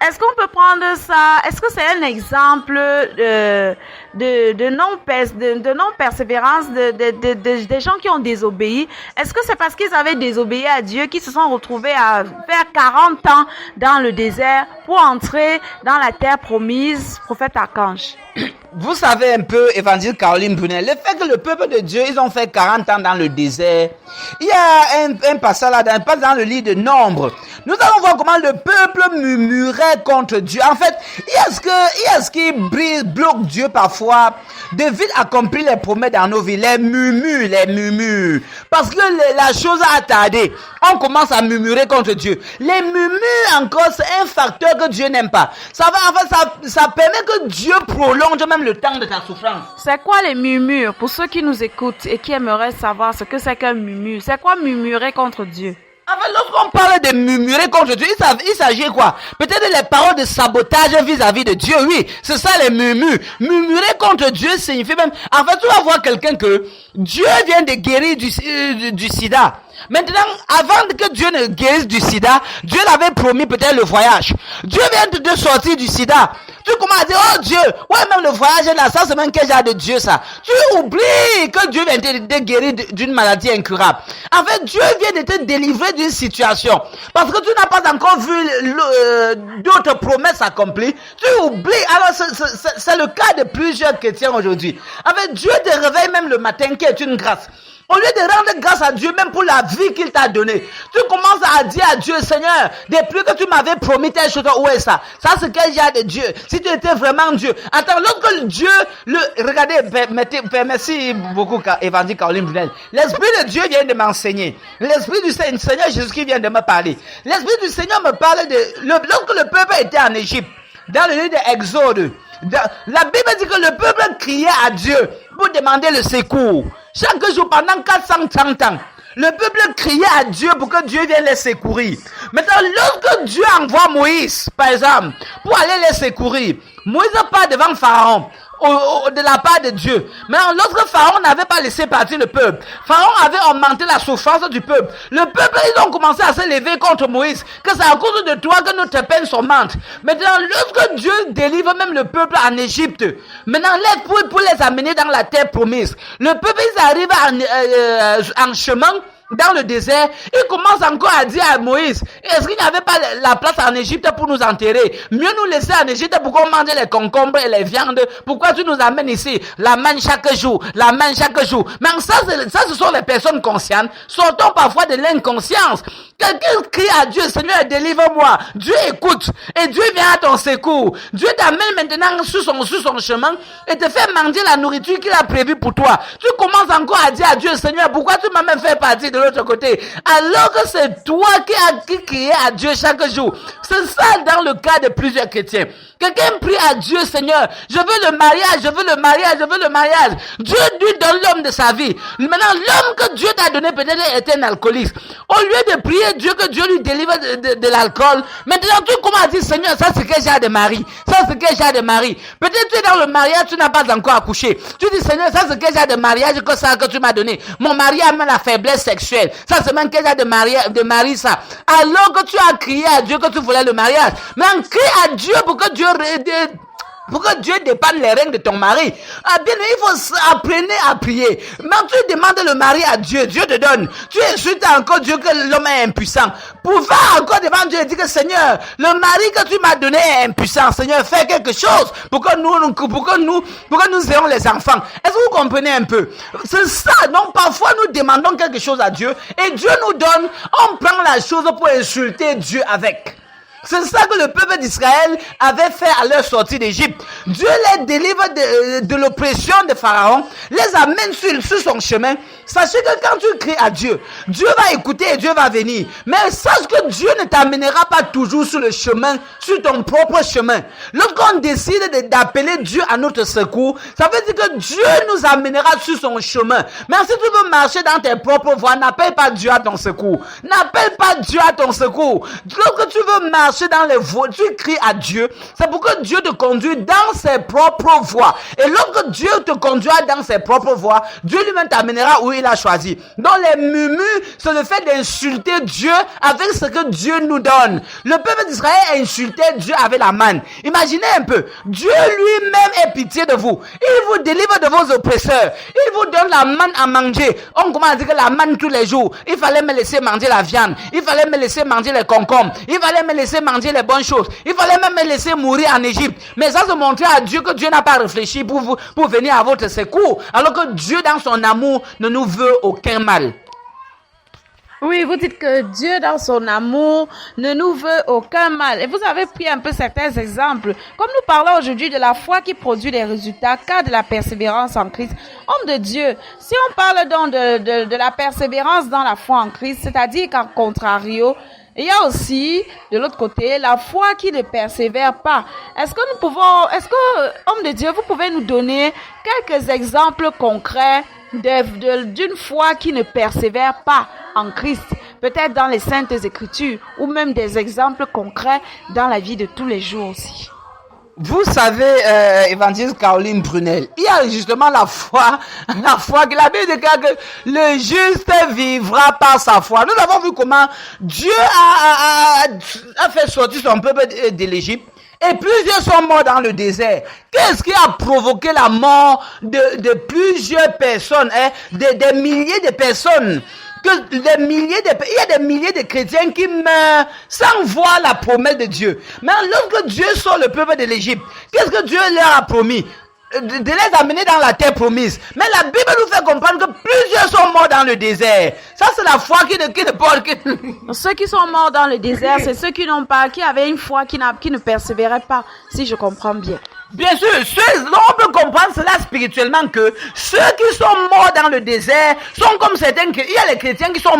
Est-ce qu'on peut prendre ça? Est-ce que c'est un exemple de non-persévérance des gens qui ont désobéi? Est-ce que c'est parce qu'ils avaient désobéi à Dieu qu'ils se sont retrouvés à faire 40 ans dans le désert pour entrer dans la terre promise, prophète Archange? Vous savez un peu, évangile Caroline Brunel, le fait que le peuple de Dieu, ils ont fait 40 ans dans le désert. Il y a un passage là, dans le livre de Nombre. Nous allons voir comment le peuple murmurait contre Dieu. En fait, il y a ce qui bloque Dieu parfois de vite accomplir les promesses dans nos vies. Les murmures. Parce que la chose a tardé. On commence à murmurer contre Dieu. Les murmures encore, c'est un facteur que Dieu n'aime pas. Ça permet que Dieu prolonge même le temps de ta souffrance. C'est quoi les murmures? Pour ceux qui nous écoutent et qui aimeraient savoir ce que c'est qu'un murmure, c'est quoi murmurer contre Dieu? En fait, lorsqu'on parle de murmurer contre Dieu, il s'agit de quoi? Peut-être les paroles de sabotage vis-à-vis de Dieu, oui. C'est ça les murmures. Murmurer contre Dieu signifie même... En fait, tu vas voir quelqu'un que Dieu vient de guérir du sida. Maintenant, avant que Dieu ne guérisse du sida, Dieu l'avait promis peut-être le voyage. Dieu vient de sortir du sida. Tu commences à dire, oh Dieu, ouais, même le voyage est là, ça c'est même quel genre de Dieu ça. Tu oublies que Dieu vient de te guérir d'une maladie incurable. En fait, Dieu vient de te délivrer d'une situation. Parce que tu n'as pas encore vu d'autres promesses accomplies. Tu oublies. Alors, c'est le cas de plusieurs chrétiens aujourd'hui. En fait, Dieu te réveille même le matin qui est une grâce. Au lieu de rendre grâce à Dieu même pour la vie qu'il t'a donnée, tu commences à dire à Dieu, Seigneur, depuis que tu m'avais promis telle chose, où est ça? Ça c'est quel genre de Dieu? Si tu étais vraiment Dieu. Attends, lorsque Dieu, regardez, merci beaucoup, évangile Caroline Brunel. L'Esprit de Dieu vient de m'enseigner. L'Esprit du Seigneur Jésus qui vient de me parler. L'Esprit du Seigneur me parle lorsque le peuple était en Égypte, dans le livre d'Exode, la Bible dit que le peuple criait à Dieu pour demander le secours. Chaque jour, pendant 430 ans, le peuple criait à Dieu pour que Dieu vienne les secourir. Maintenant, lorsque Dieu envoie Moïse, par exemple, pour aller les secourir, Moïse part devant Pharaon, de la part de Dieu. Mais lorsque Pharaon n'avait pas laissé partir le peuple, Pharaon avait augmenté la souffrance du peuple. Le peuple, ils ont commencé à se lever contre Moïse, que c'est à cause de toi que notre peine s'augmente. Maintenant, lorsque Dieu délivre même le peuple en Égypte, maintenant, pour les amener dans la terre promise, le peuple, ils arrivent en chemin, dans le désert, il commence encore à dire à Moïse, est-ce qu'il n'y avait pas la place en Égypte pour nous enterrer? Mieux nous laisser en Égypte pour qu'on mange les concombres et les viandes. Pourquoi tu nous amènes ici? La manne chaque jour, la manne chaque jour. Mais ça, ce sont les personnes conscientes. Sortons parfois de l'inconscience. Quelqu'un crie à Dieu, Seigneur, délivre-moi. Dieu écoute et Dieu vient à ton secours. Dieu t'amène maintenant sur son chemin et te fait manger la nourriture qu'il a prévue pour toi. Tu commences encore à dire à Dieu, Seigneur, pourquoi tu m'as même fait partir de l'autre côté? Alors que c'est toi qui crié à Dieu chaque jour. C'est ça dans le cas de plusieurs chrétiens. Quelqu'un prie à Dieu, Seigneur, je veux le mariage, je veux le mariage, je veux le mariage. Dieu lui donne l'homme de sa vie. Maintenant, l'homme que Dieu t'a donné peut-être était un alcoolique. Au lieu de prier Dieu que Dieu lui délivre de l'alcool, maintenant tu commences à dire, Seigneur, ça c'est que j'ai de mari. Ça c'est que j'ai de mari. Peut-être tu es dans le mariage, tu n'as pas encore accouché. Tu dis, Seigneur, ça c'est que j'ai de mariage que ça que tu m'as donné. Mon mari a même la faiblesse sexuelle. Ça c'est même que j'ai de mari ça. Alors que tu as crié à Dieu que tu voulais le mariage. Mais crie à Dieu pour que Dieu dépanne les règnes de ton mari. Ah bien, il faut apprendre à prier. Quand tu demandes le mari à Dieu, Dieu te donne. Tu insultes encore Dieu que l'homme est impuissant. Pouvoir encore devant Dieu et dire que Seigneur, le mari que tu m'as donné est impuissant. Seigneur, fais quelque chose pour que nous ayons les enfants. Est-ce que vous comprenez un peu? C'est ça. Donc parfois nous demandons quelque chose à Dieu et Dieu nous donne. On prend la chose pour insulter Dieu avec. C'est ça que le peuple d'Israël avait fait à leur sortie d'Égypte. Dieu les délivre de l'oppression de Pharaon, les amène sur son chemin. Sachez que quand tu cries à Dieu, Dieu va écouter et Dieu va venir. Mais sache que Dieu ne t'amènera pas toujours sur le chemin, sur ton propre chemin. Lorsqu'on décide d'appeler Dieu à notre secours, ça veut dire que Dieu nous amènera sur son chemin. Mais si tu veux marcher dans tes propres voies, n'appelle pas Dieu à ton secours. N'appelle pas Dieu à ton secours. Lorsque tu veux marcher dans les voies, tu cries à Dieu, c'est pour que Dieu te conduise dans ses propres voies. Et lorsque Dieu te conduira dans ses propres voies, Dieu lui-même t'amènera où il a choisi. Donc les murmures, c'est le fait d'insulter Dieu avec ce que Dieu nous donne. Le peuple d'Israël insultait Dieu avec la manne. Imaginez un peu, Dieu lui-même ait pitié de vous. Il vous délivre de vos oppresseurs. Il vous donne la manne à manger. On commence à dire que la manne tous les jours. Il fallait me laisser manger la viande. Il fallait me laisser manger les concombres. Il fallait me laisser manger les bonnes choses. Il fallait même me laisser mourir en Égypte. Mais ça se montrait à Dieu que Dieu n'a pas réfléchi pour venir à votre secours. Alors que Dieu dans son amour ne nous veut aucun mal. Oui, vous dites que Dieu, dans son amour, ne nous veut aucun mal. Et vous avez pris un peu certains exemples. Comme nous parlons aujourd'hui de la foi qui produit des résultats, car de la persévérance en Christ. Homme de Dieu, si on parle donc de la persévérance dans la foi en Christ, c'est-à-dire qu'en contrario, il y a aussi, de l'autre côté, la foi qui ne persévère pas. Est-ce que homme de Dieu, vous pouvez nous donner quelques exemples concrets d'une foi qui ne persévère pas en Christ, peut-être dans les Saintes Écritures, ou même des exemples concrets dans la vie de tous les jours aussi? Vous savez, évangéliste Caroline Brunel, il y a justement la foi que la Bible déclare que le juste vivra par sa foi. Nous avons vu comment Dieu a fait sortir son peuple de l'Égypte. Et plusieurs sont morts dans le désert. Qu'est-ce qui a provoqué la mort de plusieurs personnes, des milliers de personnes? Il y a des milliers de chrétiens qui meurent sans voir la promesse de Dieu. Mais lorsque Dieu sort le peuple de l'Égypte, qu'est-ce que Dieu leur a promis? De les amener dans la terre promise. Mais la Bible nous fait comprendre que plusieurs sont morts dans le désert. Ça, c'est la foi qui ne porte que... Ceux qui sont morts dans le désert, c'est ceux qui avaient une foi qui ne persévérait pas, si je comprends bien. Bien sûr, on peut comprendre cela spirituellement que ceux qui sont morts dans le désert sont comme certains. Il y a les chrétiens qui sont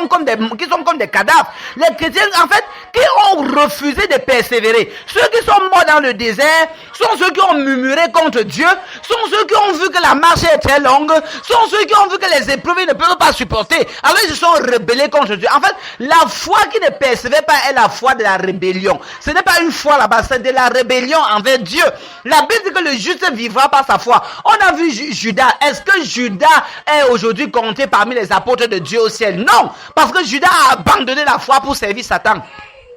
comme des cadavres. Les chrétiens, en fait, qui ont refusé de persévérer. Ceux qui sont morts dans le désert sont ceux qui ont murmuré contre Dieu, sont ceux qui ont vu que la marche est très longue, sont ceux qui ont vu que les épreuves ne peuvent pas supporter. Alors ils se sont rebellés contre Dieu. En fait, la foi qui ne persévère pas est la foi de la rébellion. Ce n'est pas une foi là-bas, c'est de la rébellion envers Dieu. La Bible dit que le juste vivra par sa foi. On a vu Judas. Est-ce que Judas est aujourd'hui compté parmi les apôtres de Dieu au ciel? Non, parce que Judas a abandonné la foi pour servir Satan.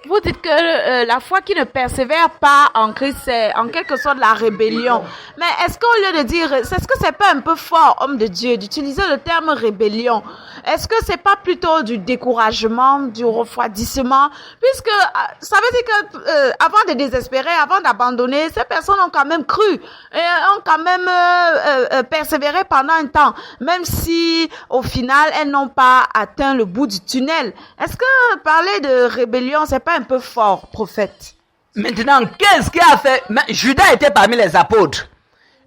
Vous dites que la foi qui ne persévère pas en Christ, c'est en quelque sorte la rébellion. Mais est-ce qu'au lieu de dire, est-ce que c'est pas un peu fort, homme de Dieu, d'utiliser le terme rébellion? Est-ce que c'est pas plutôt du découragement, du refroidissement? Puisque ça veut dire que avant de désespérer, avant d'abandonner, ces personnes ont quand même cru et ont quand même persévéré pendant un temps, même si au final elles n'ont pas atteint le bout du tunnel. Est-ce que parler de rébellion, c'est pas un peu fort, prophète? Maintenant, qu'est-ce qu'il a fait? Judas était parmi les apôtres.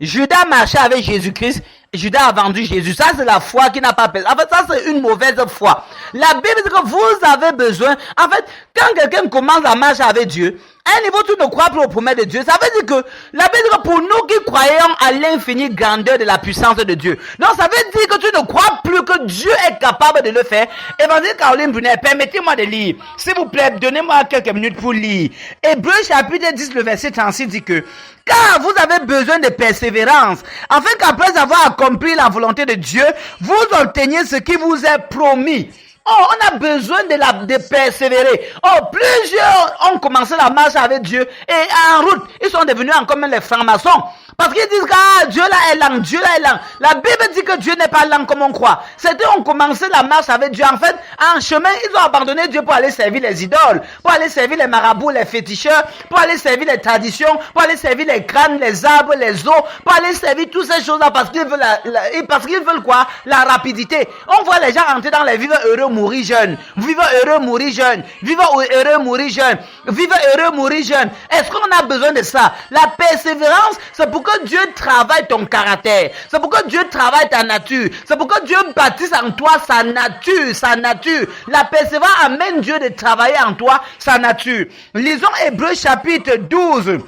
Judas marchait avec Jésus-Christ. Judas a vendu Jésus. Ça, c'est la foi qui n'a pas perdu. En fait, ça, c'est une mauvaise foi. La Bible dit que vous avez besoin. En fait, quand quelqu'un commence à marcher avec Dieu, à un niveau, tu ne crois plus aux promesses de Dieu. Ça veut dire que la Bible dit que pour nous qui croyons à l'infinie grandeur de la puissance de Dieu. Donc, ça veut dire que tu ne crois plus que Dieu est capable de le faire. Évangile Caroline Brunel, permettez-moi de lire. S'il vous plaît, donnez-moi quelques minutes pour lire. Hébreux chapitre 10, le verset 36 dit que car vous avez besoin de persévérance, afin qu'après avoir accompli la volonté de Dieu, vous obteniez ce qui vous est promis. Oh, on a besoin de persévérer. Oh, plusieurs ont commencé la marche avec Dieu et en route, ils sont devenus encore même les francs-maçons. Parce qu'ils disent que Dieu là est lent, Dieu là est lent. La Bible dit que Dieu n'est pas lent comme on croit. C'était ont commencé la marche avec Dieu. En fait, en chemin, ils ont abandonné Dieu pour aller servir les idoles, pour aller servir les marabouts, les féticheurs, pour aller servir les traditions, pour aller servir les crânes, les arbres, les os, pour aller servir toutes ces choses-là parce qu'ils veulent quoi? La rapidité. On voit les gens entrer dans les vivre heureux, mourir jeune. Vivre heureux, mourir jeune. Vivre heureux, mourir jeune. Vivre heureux, mourir jeune. Est-ce qu'on a besoin de ça? La persévérance, c'est pour que Dieu travaille ton caractère. C'est pour que Dieu travaille ta nature. C'est pour que Dieu bâtisse en toi sa nature, sa nature. La persévérance amène Dieu de travailler en toi sa nature. Lisons Hébreux chapitre 12.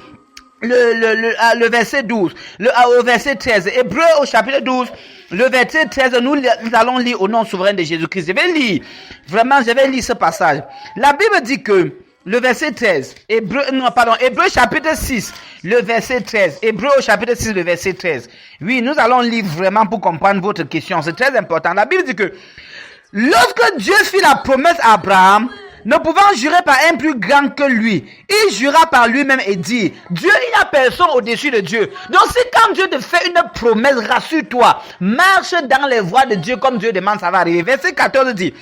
Le verset 12, au verset 13. Hébreux au chapitre 12, le verset 13, nous allons lire au nom souverain de Jésus-Christ. Je vais lire ce passage. La Bible dit que, le verset 13, Hébreux chapitre 6, le verset 13, Hébreux au chapitre 6, le verset 13. Oui, nous allons lire vraiment pour comprendre votre question. C'est très important. La Bible dit que, lorsque Dieu fit la promesse à Abraham, ne pouvant jurer par un plus grand que lui, il jura par lui-même et dit, Dieu, il n'y a personne au-dessus de Dieu. Donc si quand Dieu te fait une promesse, rassure-toi, marche dans les voies de Dieu comme Dieu demande, ça va arriver. Verset 14 dit,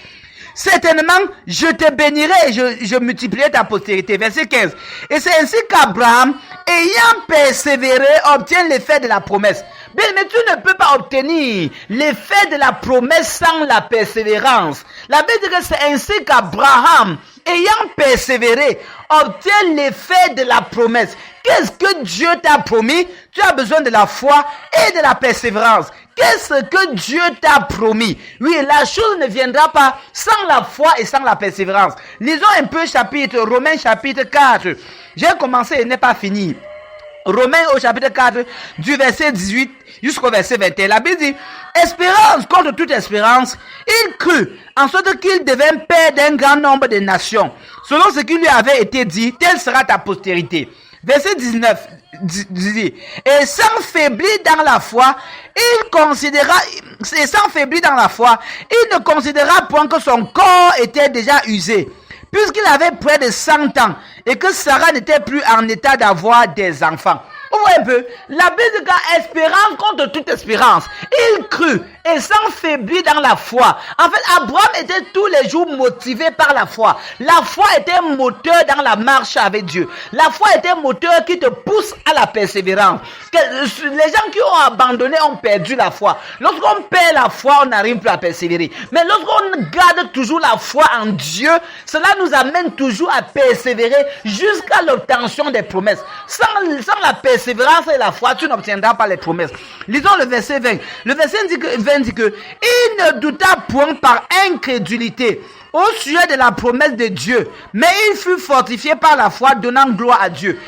certainement, je te bénirai et je multiplierai ta postérité. Verset 15. Et c'est ainsi qu'Abraham, ayant persévéré, obtient l'effet de la promesse. Mais tu ne peux pas obtenir l'effet de la promesse sans la persévérance. La Bible dit que c'est ainsi qu'Abraham, ayant persévéré, obtient l'effet de la promesse. Qu'est-ce que Dieu t'a promis? Tu as besoin de la foi et de la persévérance. Qu'est-ce que Dieu t'a promis? Oui, la chose ne viendra pas sans la foi et sans la persévérance. Lisons un peu Romains chapitre 4. J'ai commencé et n'est pas fini. Romains au chapitre 4, du verset 18 jusqu'au verset 21. La Bible dit, espérance contre toute espérance, il crut, en sorte qu'il devint père d'un grand nombre de nations. Selon ce qui lui avait été dit, telle sera ta postérité. Verset 19 dit, et sans faiblir dans la foi, il ne considéra point que son corps était déjà usé, puisqu'il avait près de 100 ans, et que Sarah n'était plus en état d'avoir des enfants. Vous voyez un peu, la Bible dit espérance contre toute espérance. Il crut et sans faiblir dans la foi. En fait, Abraham était tous les jours motivé par la foi. La foi était un moteur dans la marche avec Dieu. La foi était un moteur qui te pousse à la persévérance. Les gens qui ont abandonné ont perdu la foi. Lorsqu'on perd la foi, on n'arrive plus à persévérer. Mais lorsqu'on garde toujours la foi en Dieu, cela nous amène toujours à persévérer jusqu'à l'obtention des promesses. Sans la persévérance et la foi, tu n'obtiendras pas les promesses. Lisons le verset 20. Le verset 20 dit que il ne douta point par incrédulité au sujet de la promesse de Dieu, mais il fut fortifié par la foi, donnant gloire à Dieu.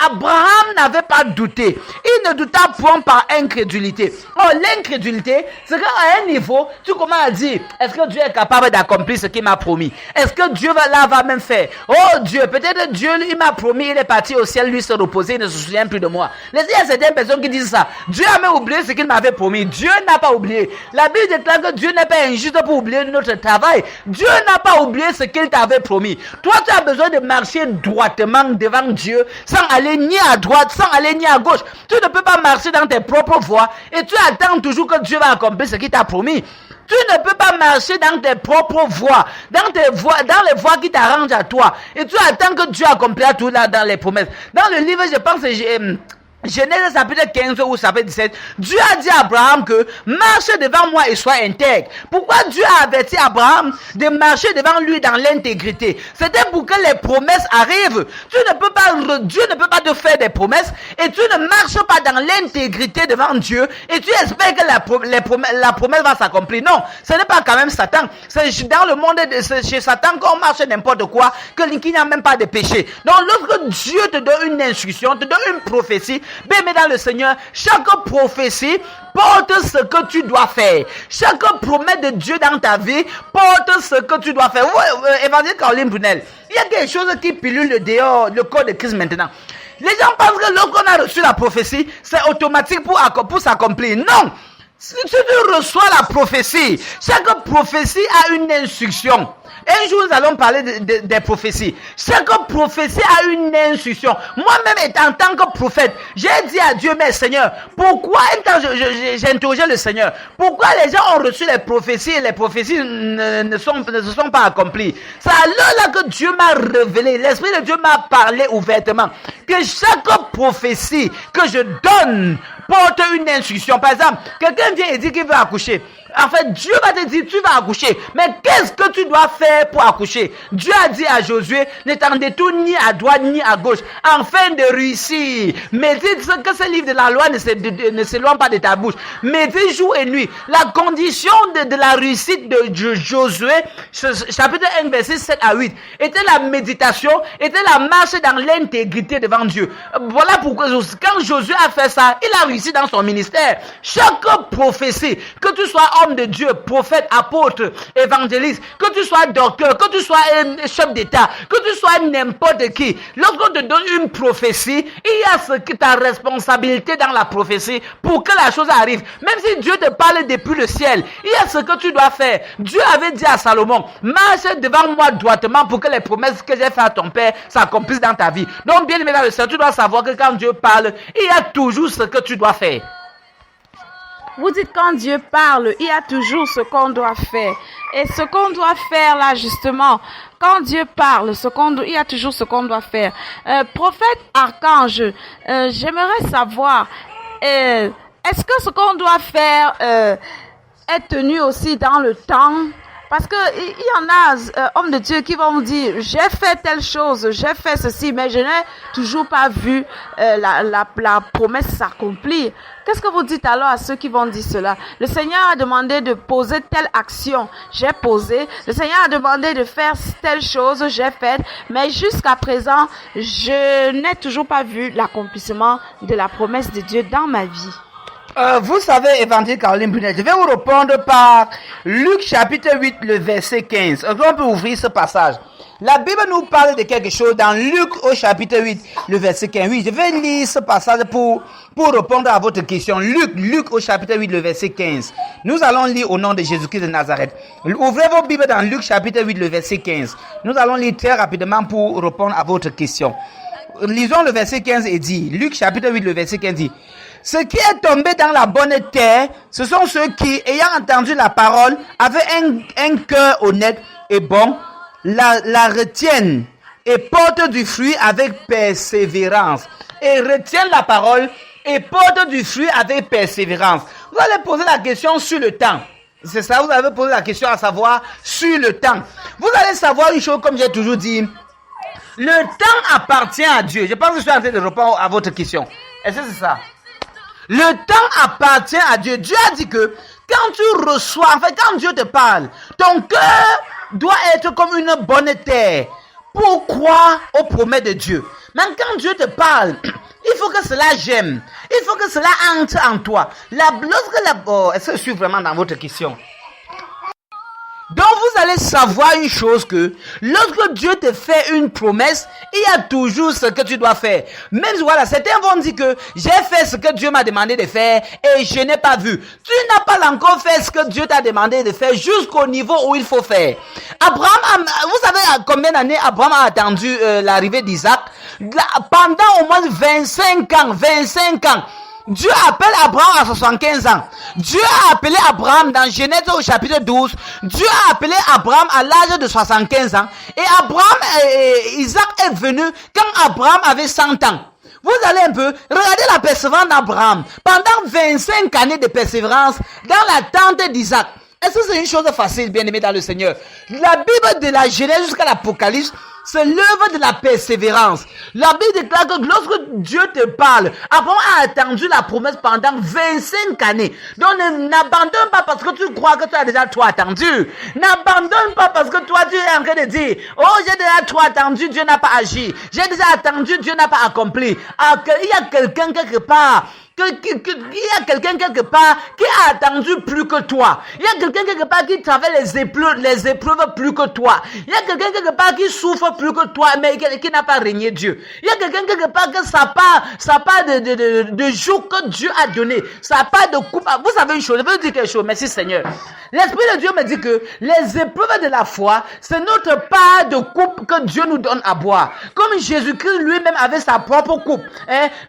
Abraham n'avait pas douté. Il ne douta point par incrédulité. Oh, l'incrédulité, c'est qu'à un niveau, tu commences à dire, est-ce que Dieu est capable d'accomplir ce qu'il m'a promis? Est-ce que Dieu va même faire? Oh Dieu, peut-être Dieu, il m'a promis, il est parti au ciel, lui se reposer, il ne se souvient plus de moi. Il y a certaines personnes qui disent ça. Dieu a même oublié ce qu'il m'avait promis. Dieu n'a pas oublié. La Bible déclare que Dieu n'est pas injuste pour oublier notre travail. Dieu n'a pas oublié ce qu'il t'avait promis. Toi, tu as besoin de marcher droitement devant Dieu, sans aller ni à droite, sans aller ni à gauche. Tu ne peux pas marcher dans tes propres voies et tu attends toujours que Dieu va accomplir ce qu'il t'a promis. Tu ne peux pas marcher dans tes propres voies, dans les voies qui t'arrangent à toi. Et tu attends que Dieu accomplisse tout là dans les promesses. Dans le livre, je pense que Genèse chapitre 15 ou chapitre 17, Dieu a dit à Abraham que marche devant moi et sois intègre. Pourquoi Dieu a averti Abraham de marcher devant lui dans l'intégrité? C'était pour que les promesses arrivent. Dieu ne peut pas te faire des promesses et tu ne marches pas dans l'intégrité devant Dieu et tu espères que la promesse va s'accomplir. Non, ce n'est pas quand même Satan. C'est dans le monde chez Satan qu'on marche n'importe quoi, qu'il n'y a même pas de péché. Donc lorsque Dieu te donne une instruction, te donne une prophétie, bien, dans le Seigneur, chaque prophétie porte ce que tu dois faire. Chaque promesse de Dieu dans ta vie porte ce que tu dois faire. Évangile Caroline Brunel, il y a quelque chose qui pilule dehors le corps de Christ maintenant. Les gens pensent que lorsqu'on a reçu la prophétie, c'est automatique pour s'accomplir. Non! Si tu reçois la prophétie, chaque prophétie a une instruction. Un jour, nous allons parler des prophéties. Chaque prophétie a une instruction. Moi-même, en tant que prophète, j'ai dit à Dieu, mais Seigneur, pourquoi, j'ai interrogé le Seigneur, pourquoi les gens ont reçu les prophéties et les prophéties ne se sont pas accomplies? C'est alors là que Dieu m'a révélé, l'Esprit de Dieu m'a parlé ouvertement, que chaque prophétie que je donne porte une instruction. Par exemple, quelqu'un vient et dit qu'il veut accoucher. En fait, Dieu va te dire, tu vas accoucher. Mais qu'est-ce que tu dois faire pour accoucher? Dieu a dit à Josué, ne t'en détourne ni à droite ni à gauche, afin de réussir. Médite que ce livre de la loi ne s'éloigne pas de ta bouche. Médite jour et nuit. La condition de la réussite de Josué, chapitre 1, verset 7 à 8, était la méditation, était la marche dans l'intégrité devant Dieu. Voilà pourquoi quand Josué a fait ça, il a réussi dans son ministère. Chaque prophétie, que tu sois homme de Dieu, prophète, apôtre, évangéliste, que tu sois docteur, que tu sois chef d'État, que tu sois n'importe qui, lorsqu'on te donne une prophétie, il y a ce que ta responsabilité dans la prophétie pour que la chose arrive. Même si Dieu te parle depuis le ciel, il y a ce que tu dois faire. Dieu avait dit à Salomon, marche devant moi droitement pour que les promesses que j'ai faites à ton père s'accomplissent dans ta vie. Donc bien aimé dans le Seigneur, tu dois savoir que quand Dieu parle, il y a toujours ce que tu dois faire. Vous dites quand Dieu parle, il y a toujours ce qu'on doit faire. Et ce qu'on doit faire là justement, quand Dieu parle, il y a toujours ce qu'on doit faire. Prophète archange, j'aimerais savoir, est-ce que ce qu'on doit faire est tenu aussi dans le temps? Parce que il y en a, hommes de Dieu, qui vont me dire, j'ai fait telle chose, j'ai fait ceci, mais je n'ai toujours pas vu la promesse s'accomplir. Qu'est-ce que vous dites alors à ceux qui vont dire cela? Le Seigneur a demandé de poser telle action, j'ai posé. Le Seigneur a demandé de faire telle chose, j'ai fait. Mais jusqu'à présent, je n'ai toujours pas vu l'accomplissement de la promesse de Dieu dans ma vie. Vous savez, Évangile Caroline Brunel, je vais vous répondre par Luc chapitre 8, le verset 15. On peut ouvrir ce passage. La Bible nous parle de quelque chose dans Luc au chapitre 8, le verset 15. Oui, je vais lire ce passage pour répondre à votre question. Luc au chapitre 8, le verset 15. Nous allons lire au nom de Jésus-Christ de Nazareth. Ouvrez vos Bibles dans Luc chapitre 8, le verset 15. Nous allons lire très rapidement pour répondre à votre question. Lisons le verset 15 et dit, Luc chapitre 8, le verset 15 dit, ce qui est tombé dans la bonne terre, ce sont ceux qui, ayant entendu la parole, avaient un cœur honnête et bon, la retiennent et portent du fruit avec persévérance. Et retiennent la parole et portent du fruit avec persévérance. Vous allez poser la question sur le temps. C'est ça, vous avez posé la question à savoir sur le temps. Vous allez savoir une chose, comme j'ai toujours dit, le temps appartient à Dieu. Je pense que je suis en train de répondre à votre question. Est-ce que c'est ça? Le temps appartient à Dieu. Dieu a dit que quand tu reçois, en fait, quand Dieu te parle, ton cœur doit être comme une bonne terre. Pourquoi aux promesses de Dieu? Même quand Dieu te parle, il faut que cela gemme. Il faut que cela entre en toi. Est-ce que je suis vraiment dans votre question? Donc vous allez savoir une chose que lorsque Dieu te fait une promesse, il y a toujours ce que tu dois faire. Même voilà, certains vont dire que j'ai fait ce que Dieu m'a demandé de faire et je n'ai pas vu. Tu n'as pas encore fait ce que Dieu t'a demandé de faire jusqu'au niveau où il faut faire. Vous savez combien d'années Abraham a attendu l'arrivée d'Isaac? Pendant au moins 25 ans, 25 ans. Dieu appelle Abraham à 75 ans. Dieu a appelé Abraham dans Genèse au chapitre 12. Dieu a appelé Abraham à l'âge de 75 ans. Et Isaac est venu quand Abraham avait 100 ans. Vous allez un peu regarder la persévérance d'Abraham. Pendant 25 années de persévérance dans l'attente d'Isaac. Est-ce que c'est une chose facile, bien-aimé dans le Seigneur? La Bible de la Genèse jusqu'à l'Apocalypse, c'est l'œuvre de la persévérance. La Bible déclare que lorsque Dieu te parle, Abraham a attendu la promesse pendant 25 années. Donc n'abandonne pas parce que tu crois que tu as déjà trop attendu. N'abandonne pas parce que toi tu es en train de dire, oh j'ai déjà trop attendu, Dieu n'a pas agi. J'ai déjà attendu, Dieu n'a pas accompli. Il y a quelqu'un quelque part. Il y a quelqu'un quelque part qui a attendu plus que toi. Il y a quelqu'un quelque part qui traverse les épreuves plus que toi. Il y a quelqu'un quelque part qui souffre plus que toi, mais qui n'a pas régné Dieu. Il y a quelqu'un quelque part que ça part de jour que Dieu a donné. Ça part de coupe. Vous savez une chose, je veux dire quelque chose, merci Seigneur. L'Esprit de Dieu me dit que les épreuves de la foi, c'est notre part de coupe que Dieu nous donne à boire. Comme Jésus-Christ lui-même avait sa propre coupe.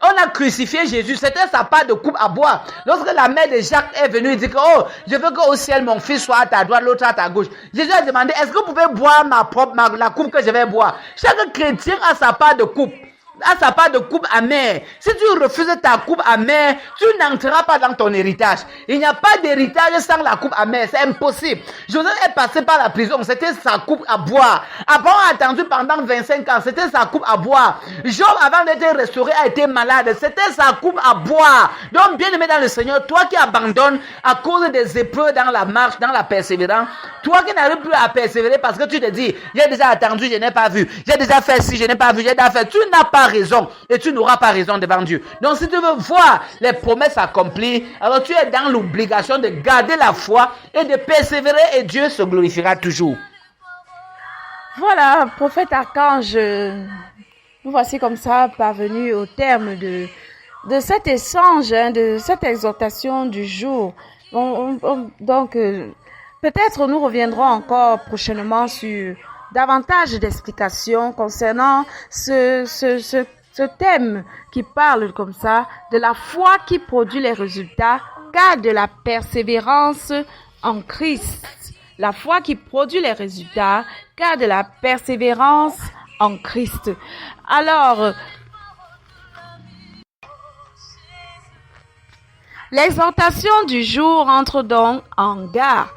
On a crucifié Jésus, c'était sa part de coupe à boire. Lorsque la mère de Jacques est venue, il dit que, oh, je veux qu'au ciel mon fils soit à ta droite, l'autre à ta gauche. Jésus a demandé, est-ce que vous pouvez boire la coupe que je vais boire? Chaque chrétien a sa part de coupe. À sa part de coupe amère. Si tu refuses ta coupe amère, tu n'entreras pas dans ton héritage. Il n'y a pas d'héritage sans la coupe amère. C'est impossible. Joseph est passé par la prison. C'était sa coupe à boire. Abraham a attendu pendant 25 ans. C'était sa coupe à boire. Job, avant d'être restauré, a été malade. C'était sa coupe à boire. Donc, bien aimé dans le Seigneur, toi qui abandonnes à cause des épreuves dans la marche, dans la persévérance, toi qui n'arrives plus à persévérer parce que tu te dis, j'ai déjà attendu, je n'ai pas vu. J'ai déjà fait ci, je n'ai pas vu, j'ai déjà fait. Tu n'as pas raison et tu n'auras pas raison devant Dieu. Donc si tu veux voir les promesses accomplies, alors tu es dans l'obligation de garder la foi et de persévérer et Dieu se glorifiera toujours. Voilà, prophète Archange, nous voici comme ça parvenus au terme de cet échange, de cette exhortation du jour. Donc, peut-être nous reviendrons encore prochainement sur davantage d'explications concernant ce thème qui parle comme ça de la foi qui produit les résultats car de la persévérance en Christ. La foi qui produit les résultats car de la persévérance en Christ. Alors, l'exhortation du jour entre donc en gare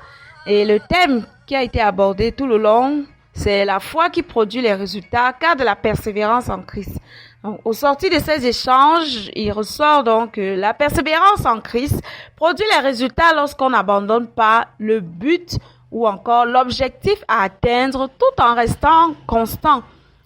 et le thème qui a été abordé tout le long, c'est la foi qui produit les résultats car de la persévérance en Christ. Donc, au sorti de ces échanges, il ressort donc que la persévérance en Christ produit les résultats lorsqu'on n'abandonne pas le but ou encore l'objectif à atteindre tout en restant constant.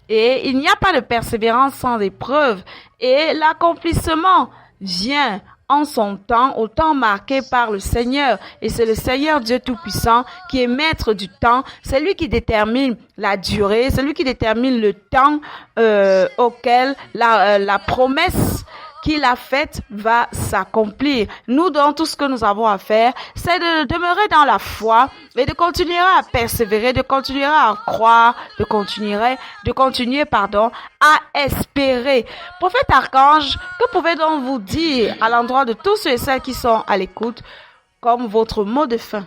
Et il n'y a pas de persévérance sans épreuve. Et l'accomplissement vient en son temps, au temps marqué par le Seigneur. Et c'est le Seigneur Dieu Tout-Puissant qui est maître du temps. C'est lui qui détermine la durée, c'est lui qui détermine le temps auquel la promesse qu'il a faite va s'accomplir. Nous, dans tout ce que nous avons à faire, c'est de demeurer dans la foi et de continuer à persévérer, de continuer à croire, de continuer, à espérer. Prophète Archange, que pouvez donc vous dire à l'endroit de tous ceux et celles qui sont à l'écoute comme votre mot de fin?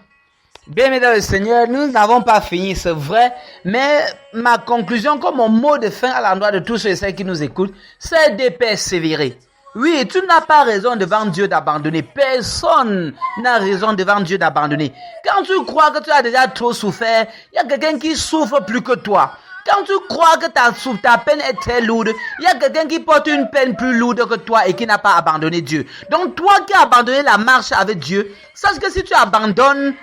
Bien, mesdames et Seigneur, nous n'avons pas fini, c'est vrai, mais ma conclusion comme mon mot de fin à l'endroit de tous ceux et celles qui nous écoutent, c'est de persévérer. Oui, tu n'as pas raison devant Dieu d'abandonner. Personne n'a raison devant Dieu d'abandonner. Quand tu crois que tu as déjà trop souffert, il y a quelqu'un qui souffre plus que toi. Quand tu crois que ta peine est très lourde, il y a quelqu'un qui porte une peine plus lourde que toi et qui n'a pas abandonné Dieu. Donc toi qui as abandonné la marche avec Dieu, sache que si tu abandonnes,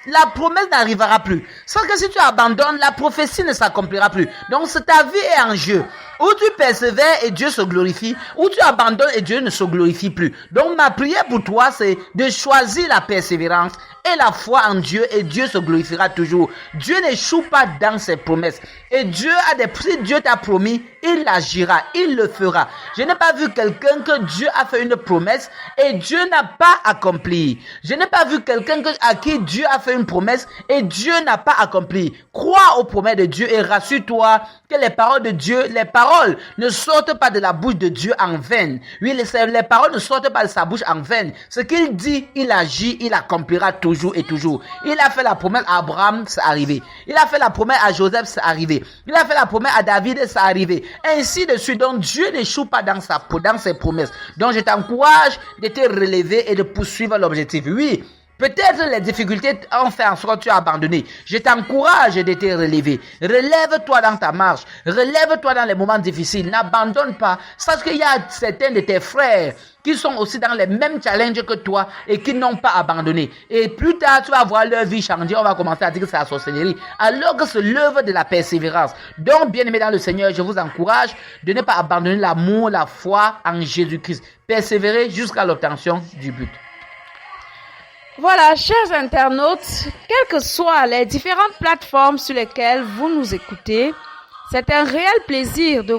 la promesse n'arrivera plus. Sache que si tu abandonnes, la prophétie ne s'accomplira plus. Donc ta vie est en jeu. Ou tu persévères et Dieu se glorifie, ou tu abandonnes et Dieu ne se glorifie plus. Donc ma prière pour toi, c'est de choisir la persévérance et la foi en Dieu, et Dieu se glorifiera toujours. Dieu n'échoue pas dans ses promesses. Et Dieu si Dieu t'a promis, il agira, il le fera. Je n'ai pas vu quelqu'un que Dieu a fait une promesse et Dieu n'a pas accompli. Je n'ai pas vu quelqu'un à qui Dieu a fait une promesse et Dieu n'a pas accompli. Crois aux promesses de Dieu et rassure-toi que les paroles de Dieu, les paroles ne sortent pas de la bouche de Dieu en vain. Oui, les paroles ne sortent pas de sa bouche en vain. Ce qu'il dit, il agit, il accomplira toujours et toujours. Il a fait la promesse à Abraham, c'est arrivé. Il a fait la promesse à Joseph, c'est arrivé. Il a fait la promesse à David, c'est arrivé. Ainsi de suite. Donc Dieu n'échoue pas dans ses promesses. Donc je t'encourage de te relever et de poursuivre l'objectif. Oui. Peut-être les difficultés ont fait en sorte que tu as abandonné. Je t'encourage de te relever. Relève-toi dans ta marche. Relève-toi dans les moments difficiles. N'abandonne pas. Sache qu'il y a certains de tes frères qui sont aussi dans les mêmes challenges que toi et qui n'ont pas abandonné. Et plus tard, tu vas voir leur vie changer. On va commencer à dire que c'est la sorcellerie. Alors que c'est l'œuvre de la persévérance. Donc, bien aimé dans le Seigneur, je vous encourage de ne pas abandonner l'amour, la foi en Jésus-Christ. Persévérer jusqu'à l'obtention du but. Voilà, chers internautes, quelles que soient les différentes plateformes sur lesquelles vous nous écoutez, c'est un réel plaisir de